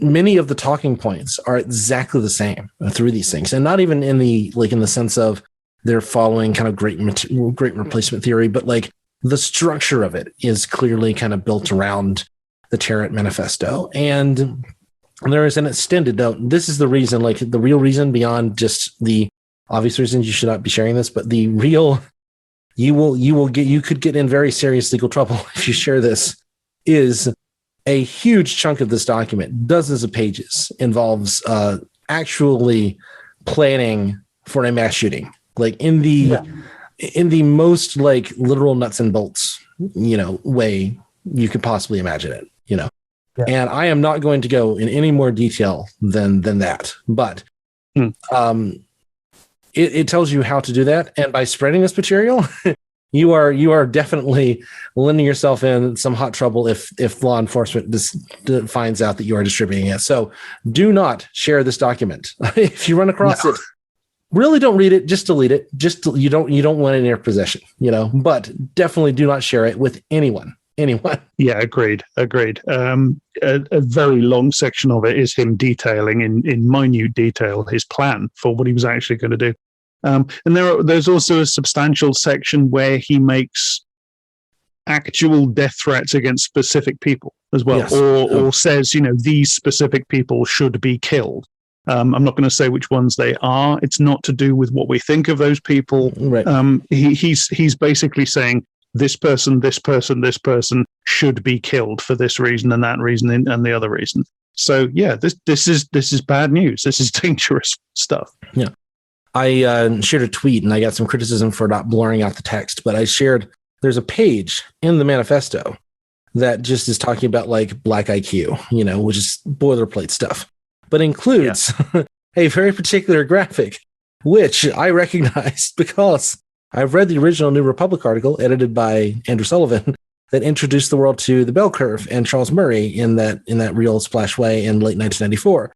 Many of the talking points are exactly the same through these things, and not even in the sense of they're following kind of great replacement theory, but like the structure of it is clearly kind of built around the Tarrant Manifesto. And there is an extended note. This is the reason, like the real reason beyond just the obvious reasons you should not be sharing this, but the real, you could get in very serious legal trouble if you share this, is a huge chunk of this document, dozens of pages, involves actually planning for a mass shooting, like in the most like literal nuts and bolts, way you could possibly imagine it, Yeah. And I am not going to go in any more detail than that, but it tells you how to do that, and by spreading this material, you are definitely lending yourself in some hot trouble if law enforcement finds out that you are distributing it. So do not share this document. If you run across it, Really don't read it. Just delete it. You don't want it in your possession, but definitely do not share it with anyone. Yeah, agreed. A very long section of it is him detailing in minute detail his plan for what he was actually going to do. And there's also a substantial section where he makes actual death threats against specific people as well, yes. or says, these specific people should be killed. I'm not going to say which ones they are. It's not to do with what we think of those people. Right. He's basically saying this person should be killed for this reason and that reason and the other reason. So yeah, this is bad news. This is dangerous stuff. Yeah. I shared a tweet and I got some criticism for not blurring out the text, but I shared there's a page in the manifesto that just is talking about like black IQ, which is boilerplate stuff, but includes a very particular graphic, which I recognized because I've read the original New Republic article edited by Andrew Sullivan that introduced the world to the bell curve and Charles Murray in that real splash way in late 1994.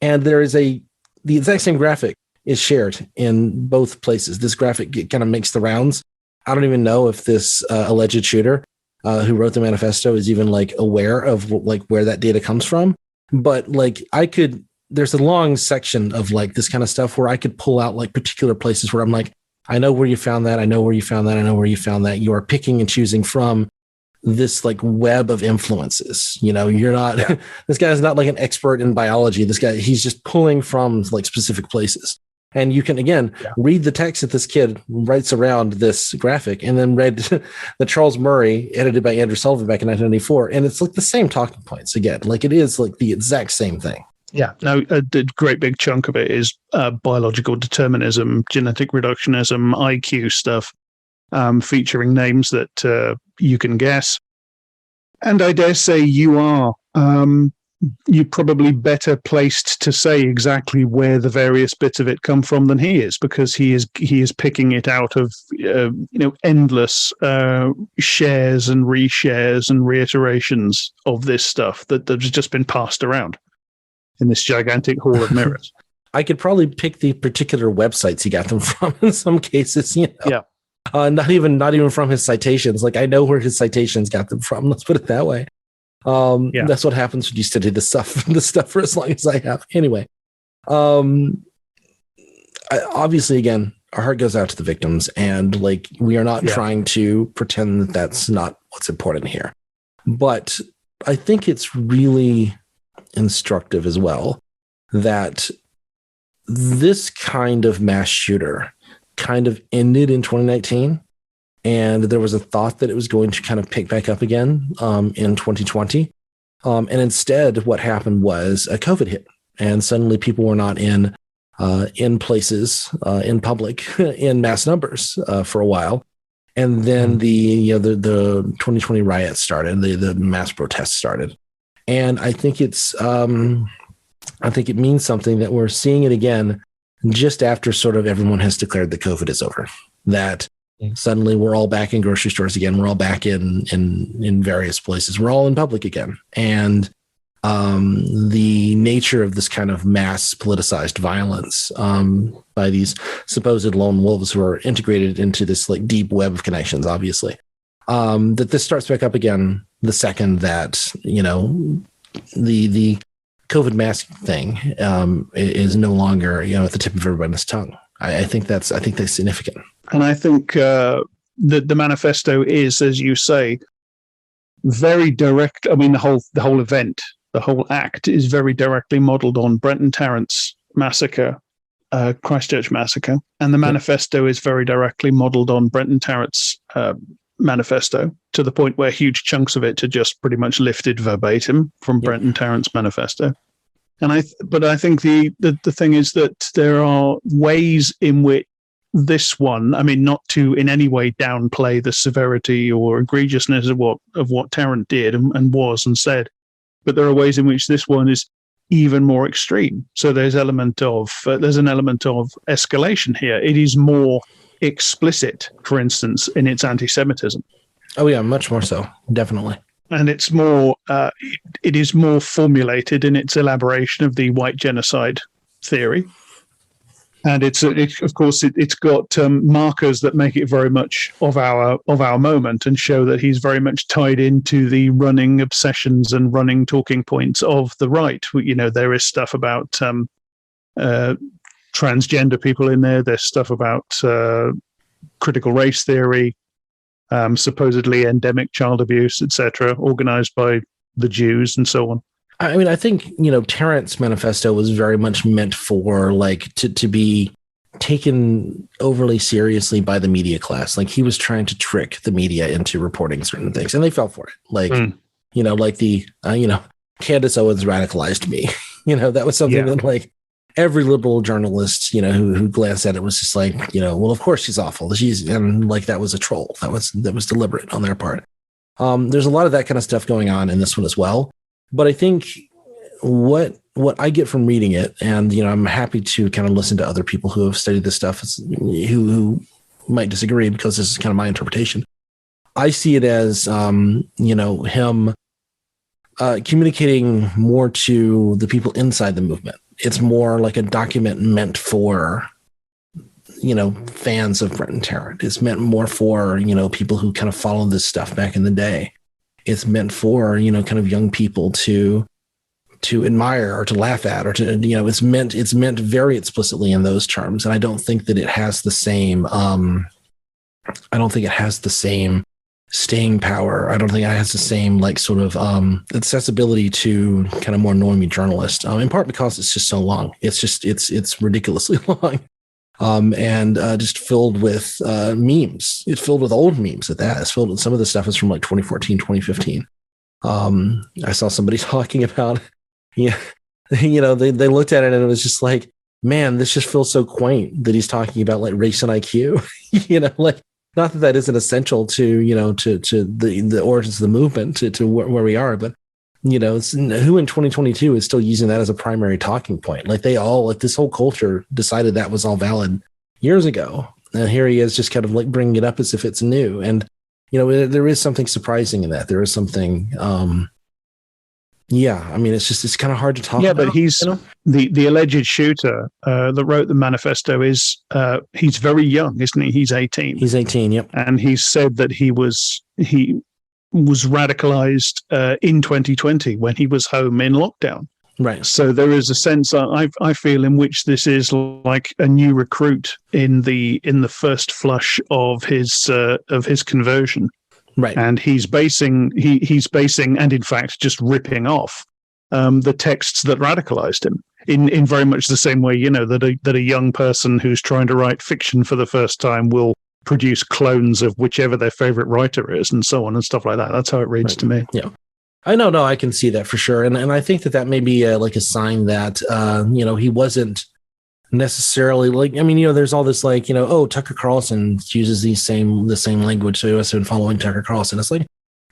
And there is the exact same graphic is shared in both places. This graphic kind of makes the rounds. I don't even know if this alleged shooter who wrote the manifesto is even like aware of like where that data comes from. But like there's a long section of like this kind of stuff where I could pull out like particular places where I'm like, I know where you found that. I know where you found that. I know where you found that. You are picking and choosing from this like web of influences. You're not, this guy is not like an expert in biology. This guy, he's just pulling from like specific places. And you can, again, read the text that this kid writes around this graphic and then read the Charles Murray edited by Andrew Sullivan back in 1994. And it's like the same talking points again. Like it is like the exact same thing. Yeah, no, a great big chunk of it is biological determinism, genetic reductionism, IQ stuff, featuring names that you can guess. And I dare say you're probably better placed to say exactly where the various bits of it come from than he is, because he is picking it out of endless shares and reshares and reiterations of this stuff that has just been passed around in this gigantic hall of mirrors. I could probably pick the particular websites he got them from in some cases. Yeah. Not even from his citations. Like I know where his citations got them from. Let's put it that way. That's what happens when you study this stuff for as long as I have. Anyway, obviously, again, our heart goes out to the victims, and like we are not trying to pretend that that's not what's important here. But I think it's really instructive as well that this kind of mass shooter kind of ended in 2019. And there was a thought that it was going to kind of pick back up again in 2020. And instead, what happened was a COVID hit. And suddenly people were not in places, in public, in mass numbers for a while. And then the 2020 riots started, the mass protests started. And I think it means something that we're seeing it again just after sort of everyone has declared that COVID is over. That suddenly we're all back in grocery stores again. We're all back in various places. We're all in public again. And the nature of this kind of mass politicized violence by these supposed lone wolves who are integrated into this like deep web of connections, obviously, that this starts back up again the second that, the COVID mask thing is no longer, at the tip of everybody's tongue. I think that's significant. And I think the manifesto is, as you say, very direct. I mean, the whole event, the whole act is very directly modeled on Brenton Tarrant's massacre, Christchurch massacre. And the manifesto is very directly modeled on Brenton Tarrant's manifesto, to the point where huge chunks of it are just pretty much lifted verbatim from Brenton Tarrant's manifesto. But I think the thing is that there are ways in which this one, I mean, not to in any way downplay the severity or egregiousness of what Tarrant did and was and said, but there are ways in which this one is even more extreme. So there's an element of escalation here. It is more explicit, for instance, in its anti-Semitism. Oh yeah, much more so, definitely. And it's more, it is more formulated in its elaboration of the white genocide theory. And it's got markers that make it very much of our moment and show that he's very much tied into the running obsessions and running talking points of the right. You know, there is stuff about transgender people in there. There's stuff about critical race theory, supposedly endemic child abuse, etc., organized by the Jews and so on. I mean, I think, you know, Tarrant's manifesto was very much meant for like to be taken overly seriously by the media class. Like he was trying to trick the media into reporting certain things, and they fell for it. Like, you know, like the, Candace Owens radicalized me. You know, that was something that like every liberal journalist, you know, who glanced at it was just like, you know, well, of course she's awful. And like that was a troll. That was deliberate on their part. There's a lot of that kind of stuff going on in this one as well. But I think what I get from reading it, and, you know, I'm happy to kind of listen to other people who have studied this stuff who might disagree, because this is kind of my interpretation. I see it as, you know, him communicating more to the people inside the movement. It's more like a document meant for, you know, fans of Brenton Tarrant. It's meant more for, you know, people who kind of followed this stuff back in the day. It's meant for, you know, kind of young people to admire or to laugh at, or to, you know, it's meant very explicitly in those terms. And I don't think that it has the same, staying power. I don't think it has the same like sort of accessibility to kind of more normie journalists, in part because it's just so long. It's ridiculously long. And just filled with memes. It's filled with old memes at that. It's filled with, some of the stuff is from like 2014, 2015. I saw somebody talking about, you know, they looked at it and it was just like, man, this just feels so quaint that he's talking about like race and IQ. You know, like, not that that isn't essential to, you know, to the origins of the movement, to where we are, but, you know, who in 2022 is still using that as a primary talking point? Like they all, like this whole culture decided that was all valid years ago. And here he is just kind of like bringing it up as if it's new. And, you know, there is something surprising in that. There is something, I mean, it's kind of hard to talk about. Yeah, but he's, you know? the alleged shooter that wrote the manifesto is, he's very young, isn't he? He's 18. He's 18, yep. And he said that he was radicalized in 2020 when he was home in lockdown. Right. So there is a sense I feel in which this is like a new recruit in the first flush of his conversion. Right. And he's basing and in fact just ripping off the texts that radicalized him in very much the same way, you know, that a young person who's trying to write fiction for the first time will produce clones of whichever their favorite writer is, and so on and stuff like that. That's how it reads to me. Yeah, I know. No, I can see that for sure, and I think that may be like a sign that you know, he wasn't necessarily like, I mean, you know, there's all this like, you know, oh, Tucker Carlson uses the same language, so I've been following Tucker Carlson. It's like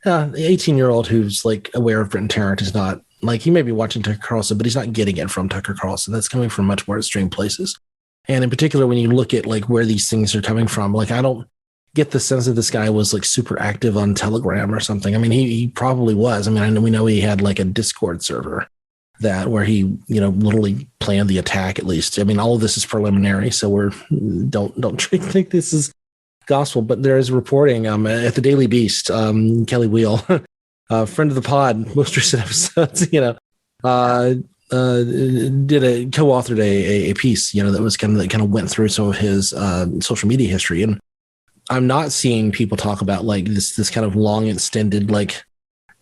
the 18-year-old who's like aware of Brenton Tarrant is not like, he may be watching Tucker Carlson, but he's not getting it from Tucker Carlson. That's coming from much more extreme places. And in particular, when you look at like where these things are coming from, like I don't get the sense that this guy was like super active on Telegram or something. I mean, he probably was. I mean, we know he had like a Discord server where he, you know, literally planned the attack, at least. I mean, all of this is preliminary, so don't think this is gospel, but there is reporting at the Daily Beast, Kelly Wheel, friend of the pod, most recent episodes, you know, co-authored a piece, you know, that kind of went through some of his social media history. And I'm not seeing people talk about like this kind of long extended like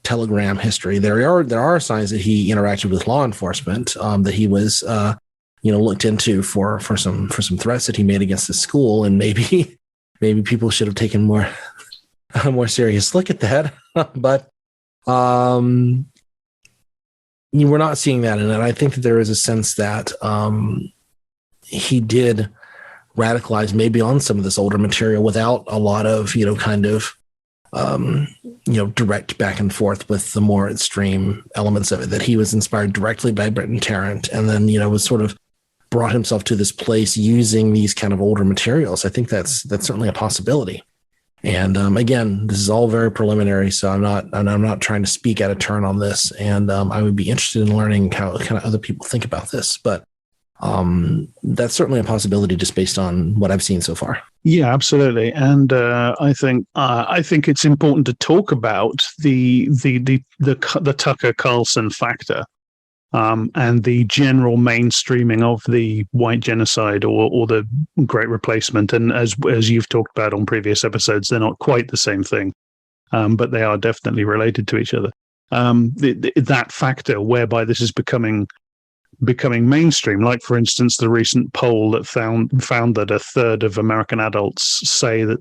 Telegram history. There are signs that he interacted with law enforcement, that he was you know, looked into for some threats that he made against the school, and maybe people should have taken a more serious look at that. But we're not seeing that in it. I think that there is a sense that he did radicalize maybe on some of this older material without a lot of, you know, kind of you know, direct back and forth with the more extreme elements of it, that he was inspired directly by Brenton Tarrant, and then, you know, was sort of brought himself to this place using these kind of older materials. I think that's certainly a possibility. And again, this is all very preliminary, so I'm not trying to speak out of turn on this. And I would be interested in learning how kind of other people think about this. But That's certainly a possibility just based on what I've seen so far. Yeah, absolutely, and I think it's important to talk about the Tucker Carlson factor, and the general mainstreaming of the white genocide or the Great Replacement. And as you've talked about on previous episodes, they're not quite the same thing, but they are definitely related to each other. That factor whereby this is becoming mainstream, like for instance the recent poll that found that a third of American adults say that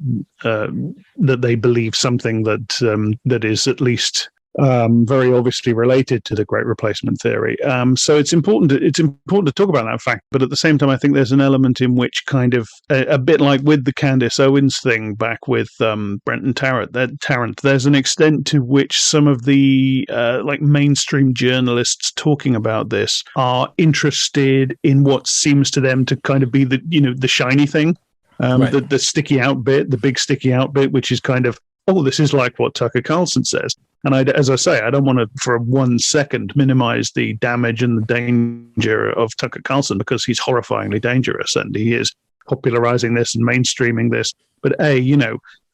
they believe something that is at least very obviously related to the Great Replacement theory. So it's important to talk about that fact, but at the same time I think there's an element in which kind of a bit like with the Candace Owens thing back with Brenton Tarrant, there's an extent to which some of the like mainstream journalists talking about this are interested in what seems to them to kind of be the shiny thing, right. the sticky out bit, the big sticky out bit, which is kind of, oh, this is like what Tucker Carlson says. And as I say, I don't want to for 1 second minimize the damage and the danger of Tucker Carlson, because he's horrifyingly dangerous and he is popularizing this and mainstreaming this. But A,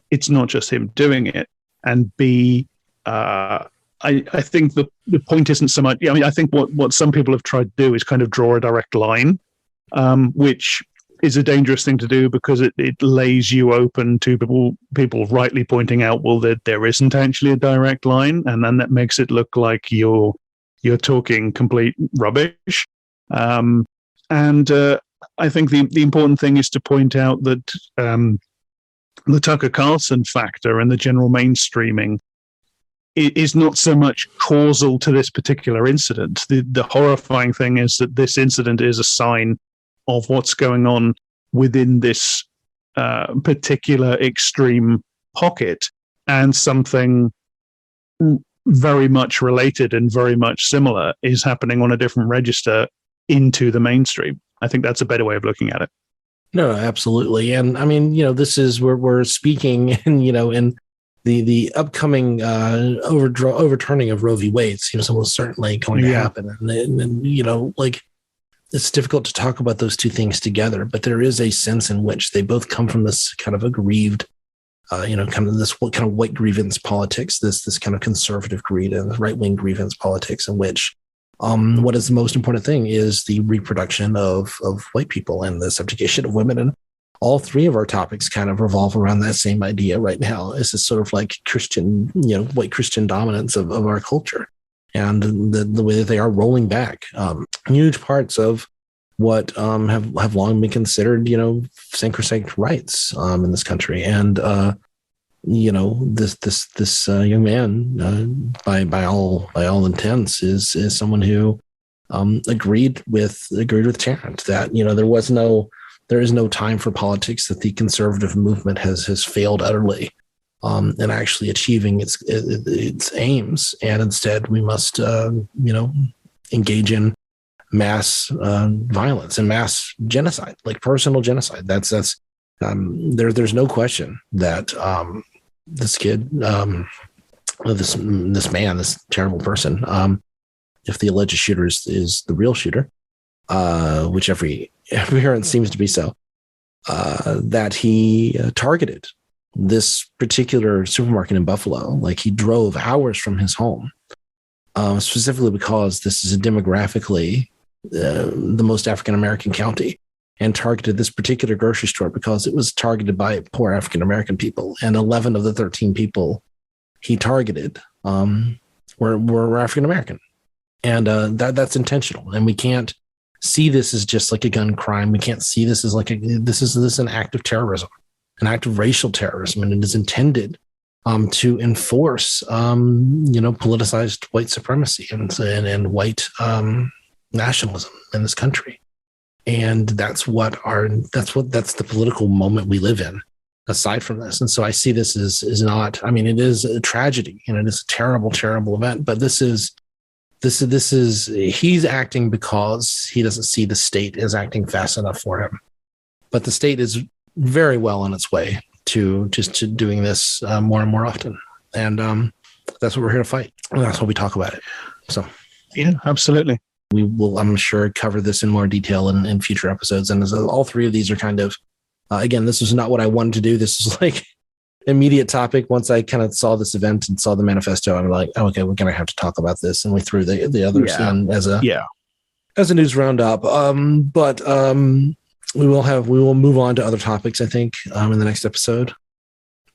it's not just him doing it. And B, I think the point isn't so much, I think what some people have tried to do is kind of draw a direct line, which is a dangerous thing to do, because it lays you open to people rightly pointing out, well, that there isn't actually a direct line, and then that makes it look like you're talking complete rubbish. And I think the important thing is to point out that the Tucker Carlson factor and the general mainstreaming is not so much causal to this particular incident. The horrifying thing is that this incident is a sign of what's going on within this particular extreme pocket, and something very much related and very much similar is happening on a different register into the mainstream. I think that's a better way of looking at it. No, absolutely. And I mean, this is where we're speaking in the upcoming overturning of Roe v. Wade. It's almost certainly going to happen. And it's difficult to talk about those two things together, but there is a sense in which they both come from this kind of aggrieved, kind of this kind of white grievance politics, this kind of conservative greed and right-wing grievance politics, in which what is the most important thing is the reproduction of white people and the subjugation of women. And all three of our topics kind of revolve around that same idea right now. This is sort of like Christian, white Christian dominance of our culture. And the way that they are rolling back huge parts of what have long been considered, sacrosanct rights in this country. And this young man, by all intents, is someone who agreed with Tarrant that there is no time for politics, that the conservative movement has failed utterly in actually achieving its aims, and instead we must engage in mass violence and mass genocide, like personal genocide. There's no question that this kid, this man, this terrible person, if the alleged shooter is the real shooter, which every appearance seems to be so, that he targeted this particular supermarket in Buffalo. Like, he drove hours from his home, specifically because this is a demographically the most African-American county, and targeted this particular grocery store because it was targeted by poor African-American people. And 11 of the 13 people he targeted were African-American. And that's intentional. And we can't see this as just like a gun crime. We can't see this as this is an act of terrorism, an act of racial terrorism, and it is intended to enforce, politicized white supremacy and white nationalism in this country. And that's the political moment we live in, aside from this. And so I see this as not, it is a tragedy and it is a terrible, terrible event, but this is he's acting because he doesn't see the state as acting fast enough for him. But the state is very well on its way to doing this more and more often. And that's what we're here to fight. And that's why we talk about it. So, yeah, absolutely. we will, I'm sure, cover this in more detail in future episodes. And all three of these are kind of, again, this was not what I wanted to do. This was like immediate topic. Once I kind of saw this event and saw the manifesto, I'm like, oh, okay, we're going to have to talk about this. And we threw the others in as a news roundup. But we will move on to other topics, I think, in the next episode.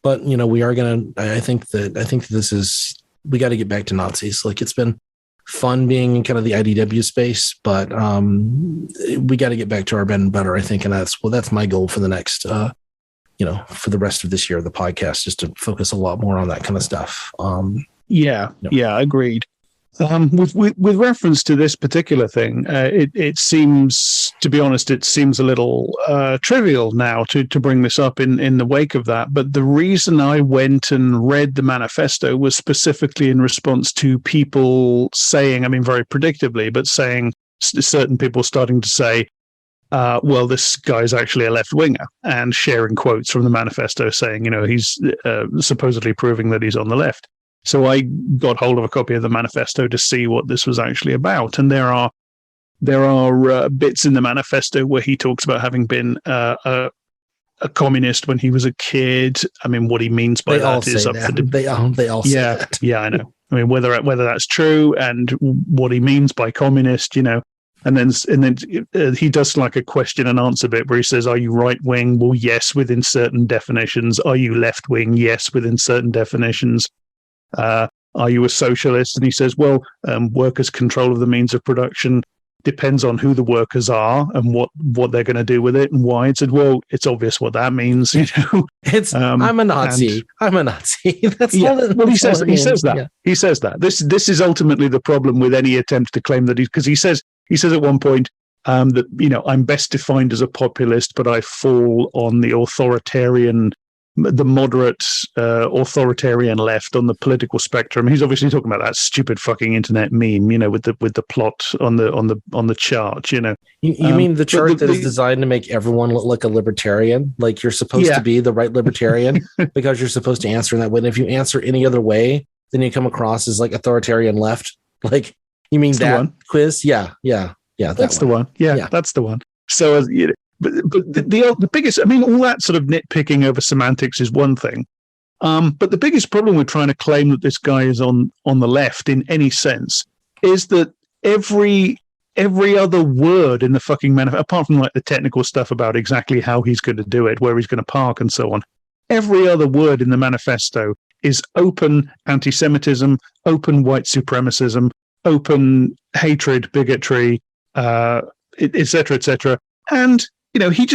But, you know, we are going to, I think that this is, we got to get back to Nazis. Like, it's been fun being in kind of the IDW space, but we got to get back to our bread and butter, I think. And that's my goal for the next, for the rest of this year of the podcast, just to focus a lot more on that kind of stuff. Agreed. With reference to this particular thing, it seems, to be honest, it seems a little trivial now to bring this up in the wake of that. But the reason I went and read the manifesto was specifically in response to people saying, I mean, very predictably, but saying certain people starting to say, well, this guy's actually a left-winger, and sharing quotes from the manifesto saying, you know, he's supposedly proving that he's on the left. So I got hold of a copy of the manifesto to see what this was actually about. And there are bits in the manifesto where he talks about having been a communist when he was a kid. I mean, what he means by that is up for debate. They all say that. Yeah, I know. I mean, whether that's true and what he means by communist, you know. And then he does like a question and answer bit where he says, "Are you right wing? Well, yes, within certain definitions. Are you left wing? Yes, within certain definitions. Are you a socialist?" And he says, well, workers' control of the means of production depends on who the workers are and what they're going to do with it and why. It said, well, it's obvious what that means. You know, it's I'm a Nazi. I'm a Nazi. That's he says that. Yeah. He says that. This is ultimately the problem with any attempt to claim that because he says at one point that, you know, I'm best defined as a populist, but I fall on the moderate authoritarian left on the political spectrum. He's obviously talking about that stupid fucking internet meme, you know, with the plot on the chart, you know. You mean the chart that is designed to make everyone look like a libertarian? Like you're supposed to be the right libertarian because you're supposed to answer in that way. And if you answer any other way, then you come across as like authoritarian left. Like, you mean that quiz? Yeah. That's the one. Yeah, that's the one. So, you know, But the biggest, I mean, all that sort of nitpicking over semantics is one thing. But the biggest problem with trying to claim that this guy is on the left in any sense is that every other word in the fucking manifesto, apart from like the technical stuff about exactly how he's going to do it, where he's going to park and so on, every other word in the manifesto is open anti-Semitism, open white supremacism, open hatred, bigotry, et cetera, and you know, he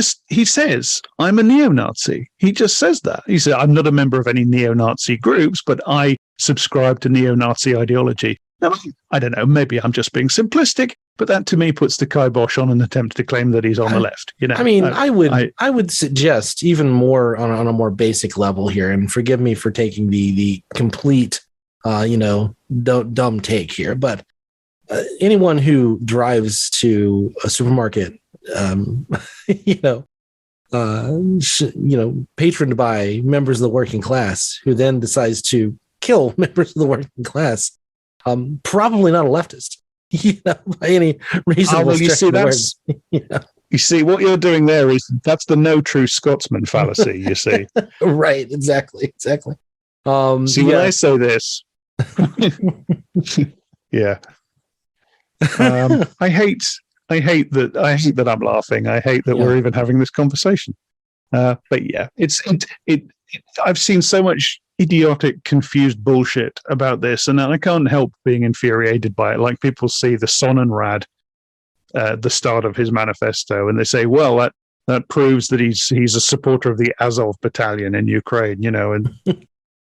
says, I'm a neo-Nazi. He just says that. He said, I'm not a member of any neo-Nazi groups, but I subscribe to neo-Nazi ideology. Now, I don't know, maybe I'm just being simplistic, but that to me puts the kibosh on an attempt to claim that he's on the left. You know, I mean, I would suggest even more on a more basic level here, and forgive me for taking the complete, dumb take here, but anyone who drives to a supermarket, patroned by members of the working class, who then decides to kill members of the working class, probably not a leftist, by any reasonable stretch of the word. You see, what you're doing there that's the no true Scotsman fallacy, you see. Right, exactly. When I say this, yeah. I hate that I'm laughing. I hate that we're even having this conversation. But yeah, I've seen so much idiotic, confused bullshit about this, and I can't help being infuriated by it. Like people see the Sonnenrad at the start of his manifesto, and they say, "Well, that proves that he's a supporter of the Azov battalion in Ukraine," you know, and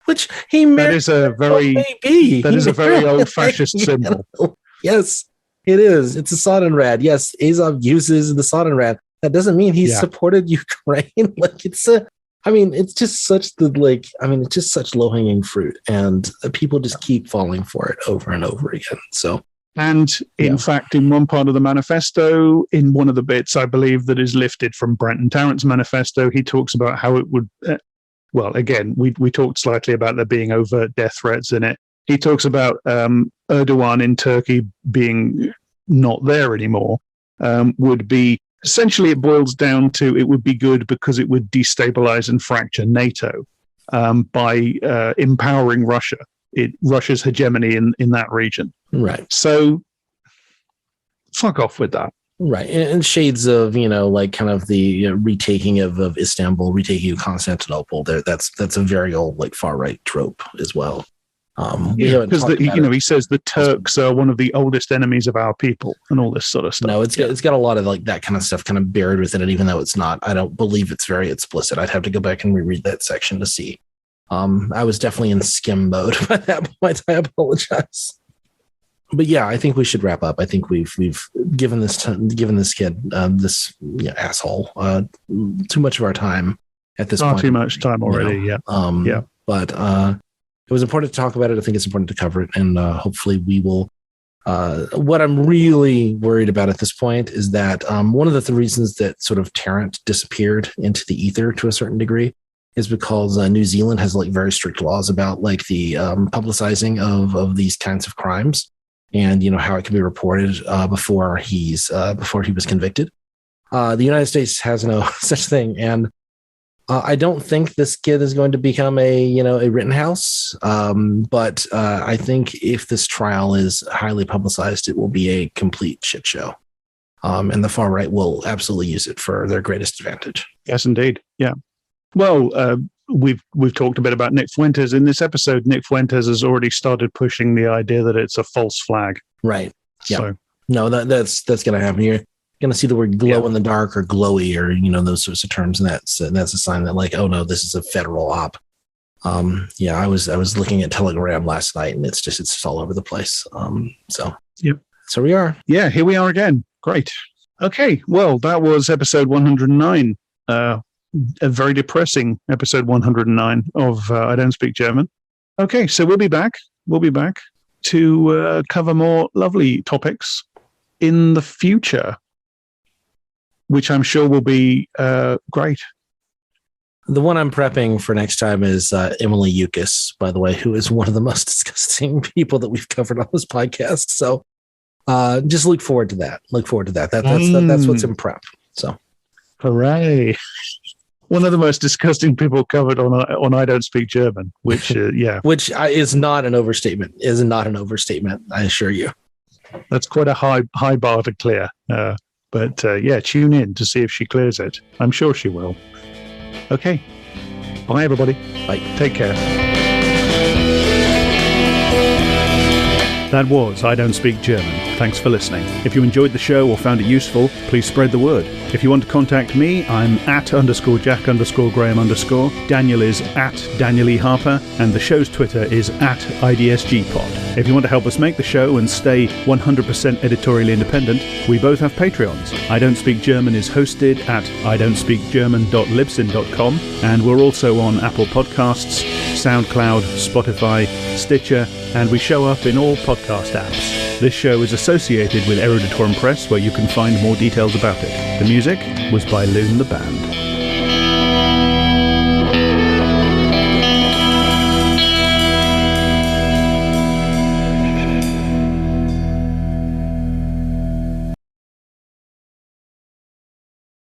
which that is a very old fascist symbol. Yes. It is. It's a Sonnenrad. Yes, Azov uses the Sonnenrad. That doesn't mean he supported Ukraine. Like it's just such low-hanging fruit, and people just keep falling for it over and over again. So, and in fact, in one part of the manifesto, in one of the bits, I believe that is lifted from Brenton Tarrant's manifesto, he talks about how it would. Again, we talked slightly about there being overt death threats in it. He talks about Erdogan in Turkey being not there anymore, would be essentially, it boils down to it would be good because it would destabilize and fracture NATO by empowering Russia, Russia's hegemony in that region. Right. So fuck off with that. Right. And shades of, like kind of the retaking of Istanbul, retaking of Constantinople. That's a very old, like, far right trope as well. Because he says the Turks are one of the oldest enemies of our people and all this sort of stuff. No, it's got a lot of like that kind of stuff kind of buried within it, even though it's not. I don't believe it's very explicit. I'd have to go back and reread that section to see. I was definitely in skim mode by that point. I apologize. But yeah, I think we should wrap up. I think we've given this kid, this asshole, too much of our time at this point. Too much time already. Yeah. But it was important to talk about it. I think it's important to cover it, and hopefully we will. What I'm really worried about at this point is that one of the reasons that sort of Tarrant disappeared into the ether to a certain degree is because New Zealand has like very strict laws about like the publicizing of these kinds of crimes. And how it can be reported before he was convicted. The United States has no such thing, and I don't think this kid is going to become a Rittenhouse. But I think if this trial is highly publicized, it will be a complete shit show, and the far right will absolutely use it for their greatest advantage. Yes, indeed. Yeah. Well, we've talked a bit about Nick Fuentes in this episode. Nick Fuentes has already started pushing the idea that it's a false flag. Right. Yeah. So, no, that's going to happen. You're going to see the word glow in the dark or glowy or those sorts of terms, and that's a sign that like, oh no, this is a federal op. I was looking at Telegram last night, and it's just all over the place. So we are. Yeah, here we are again. Great. Okay. Well, that was episode 109. A very depressing episode 109 of I Don't Speak German. Okay, so we'll be back. We'll be back to cover more lovely topics in the future, which I'm sure will be great. The one I'm prepping for next time is Emily Yukis, by the way, who is one of the most disgusting people that we've covered on this podcast. So just look forward to that. That's what's in prep. So, hooray. One of the most disgusting people covered on I Don't Speak German, which which is not an overstatement. I assure you. That's quite a high bar to clear. But tune in to see if she clears it. I'm sure she will. Okay. Bye, everybody. Bye. Take care. That was I Don't Speak German. Thanks for listening. If you enjoyed the show or found it useful, please spread the word. If you want to contact me, I'm @_Jack_Graham_. Daniel is @Daniel E. Harper, and the show's Twitter is @IDSGpod. If you want to help us make the show and stay 100% editorially independent, we both have Patreons. I Don't Speak German is hosted at idon'tspeakgerman.libsyn.com, and we're also on Apple Podcasts, SoundCloud, Spotify, Stitcher, and we show up in all podcast apps. This show is associated with Eruditorum Press, where you can find more details about it. The music was by Loon the Band.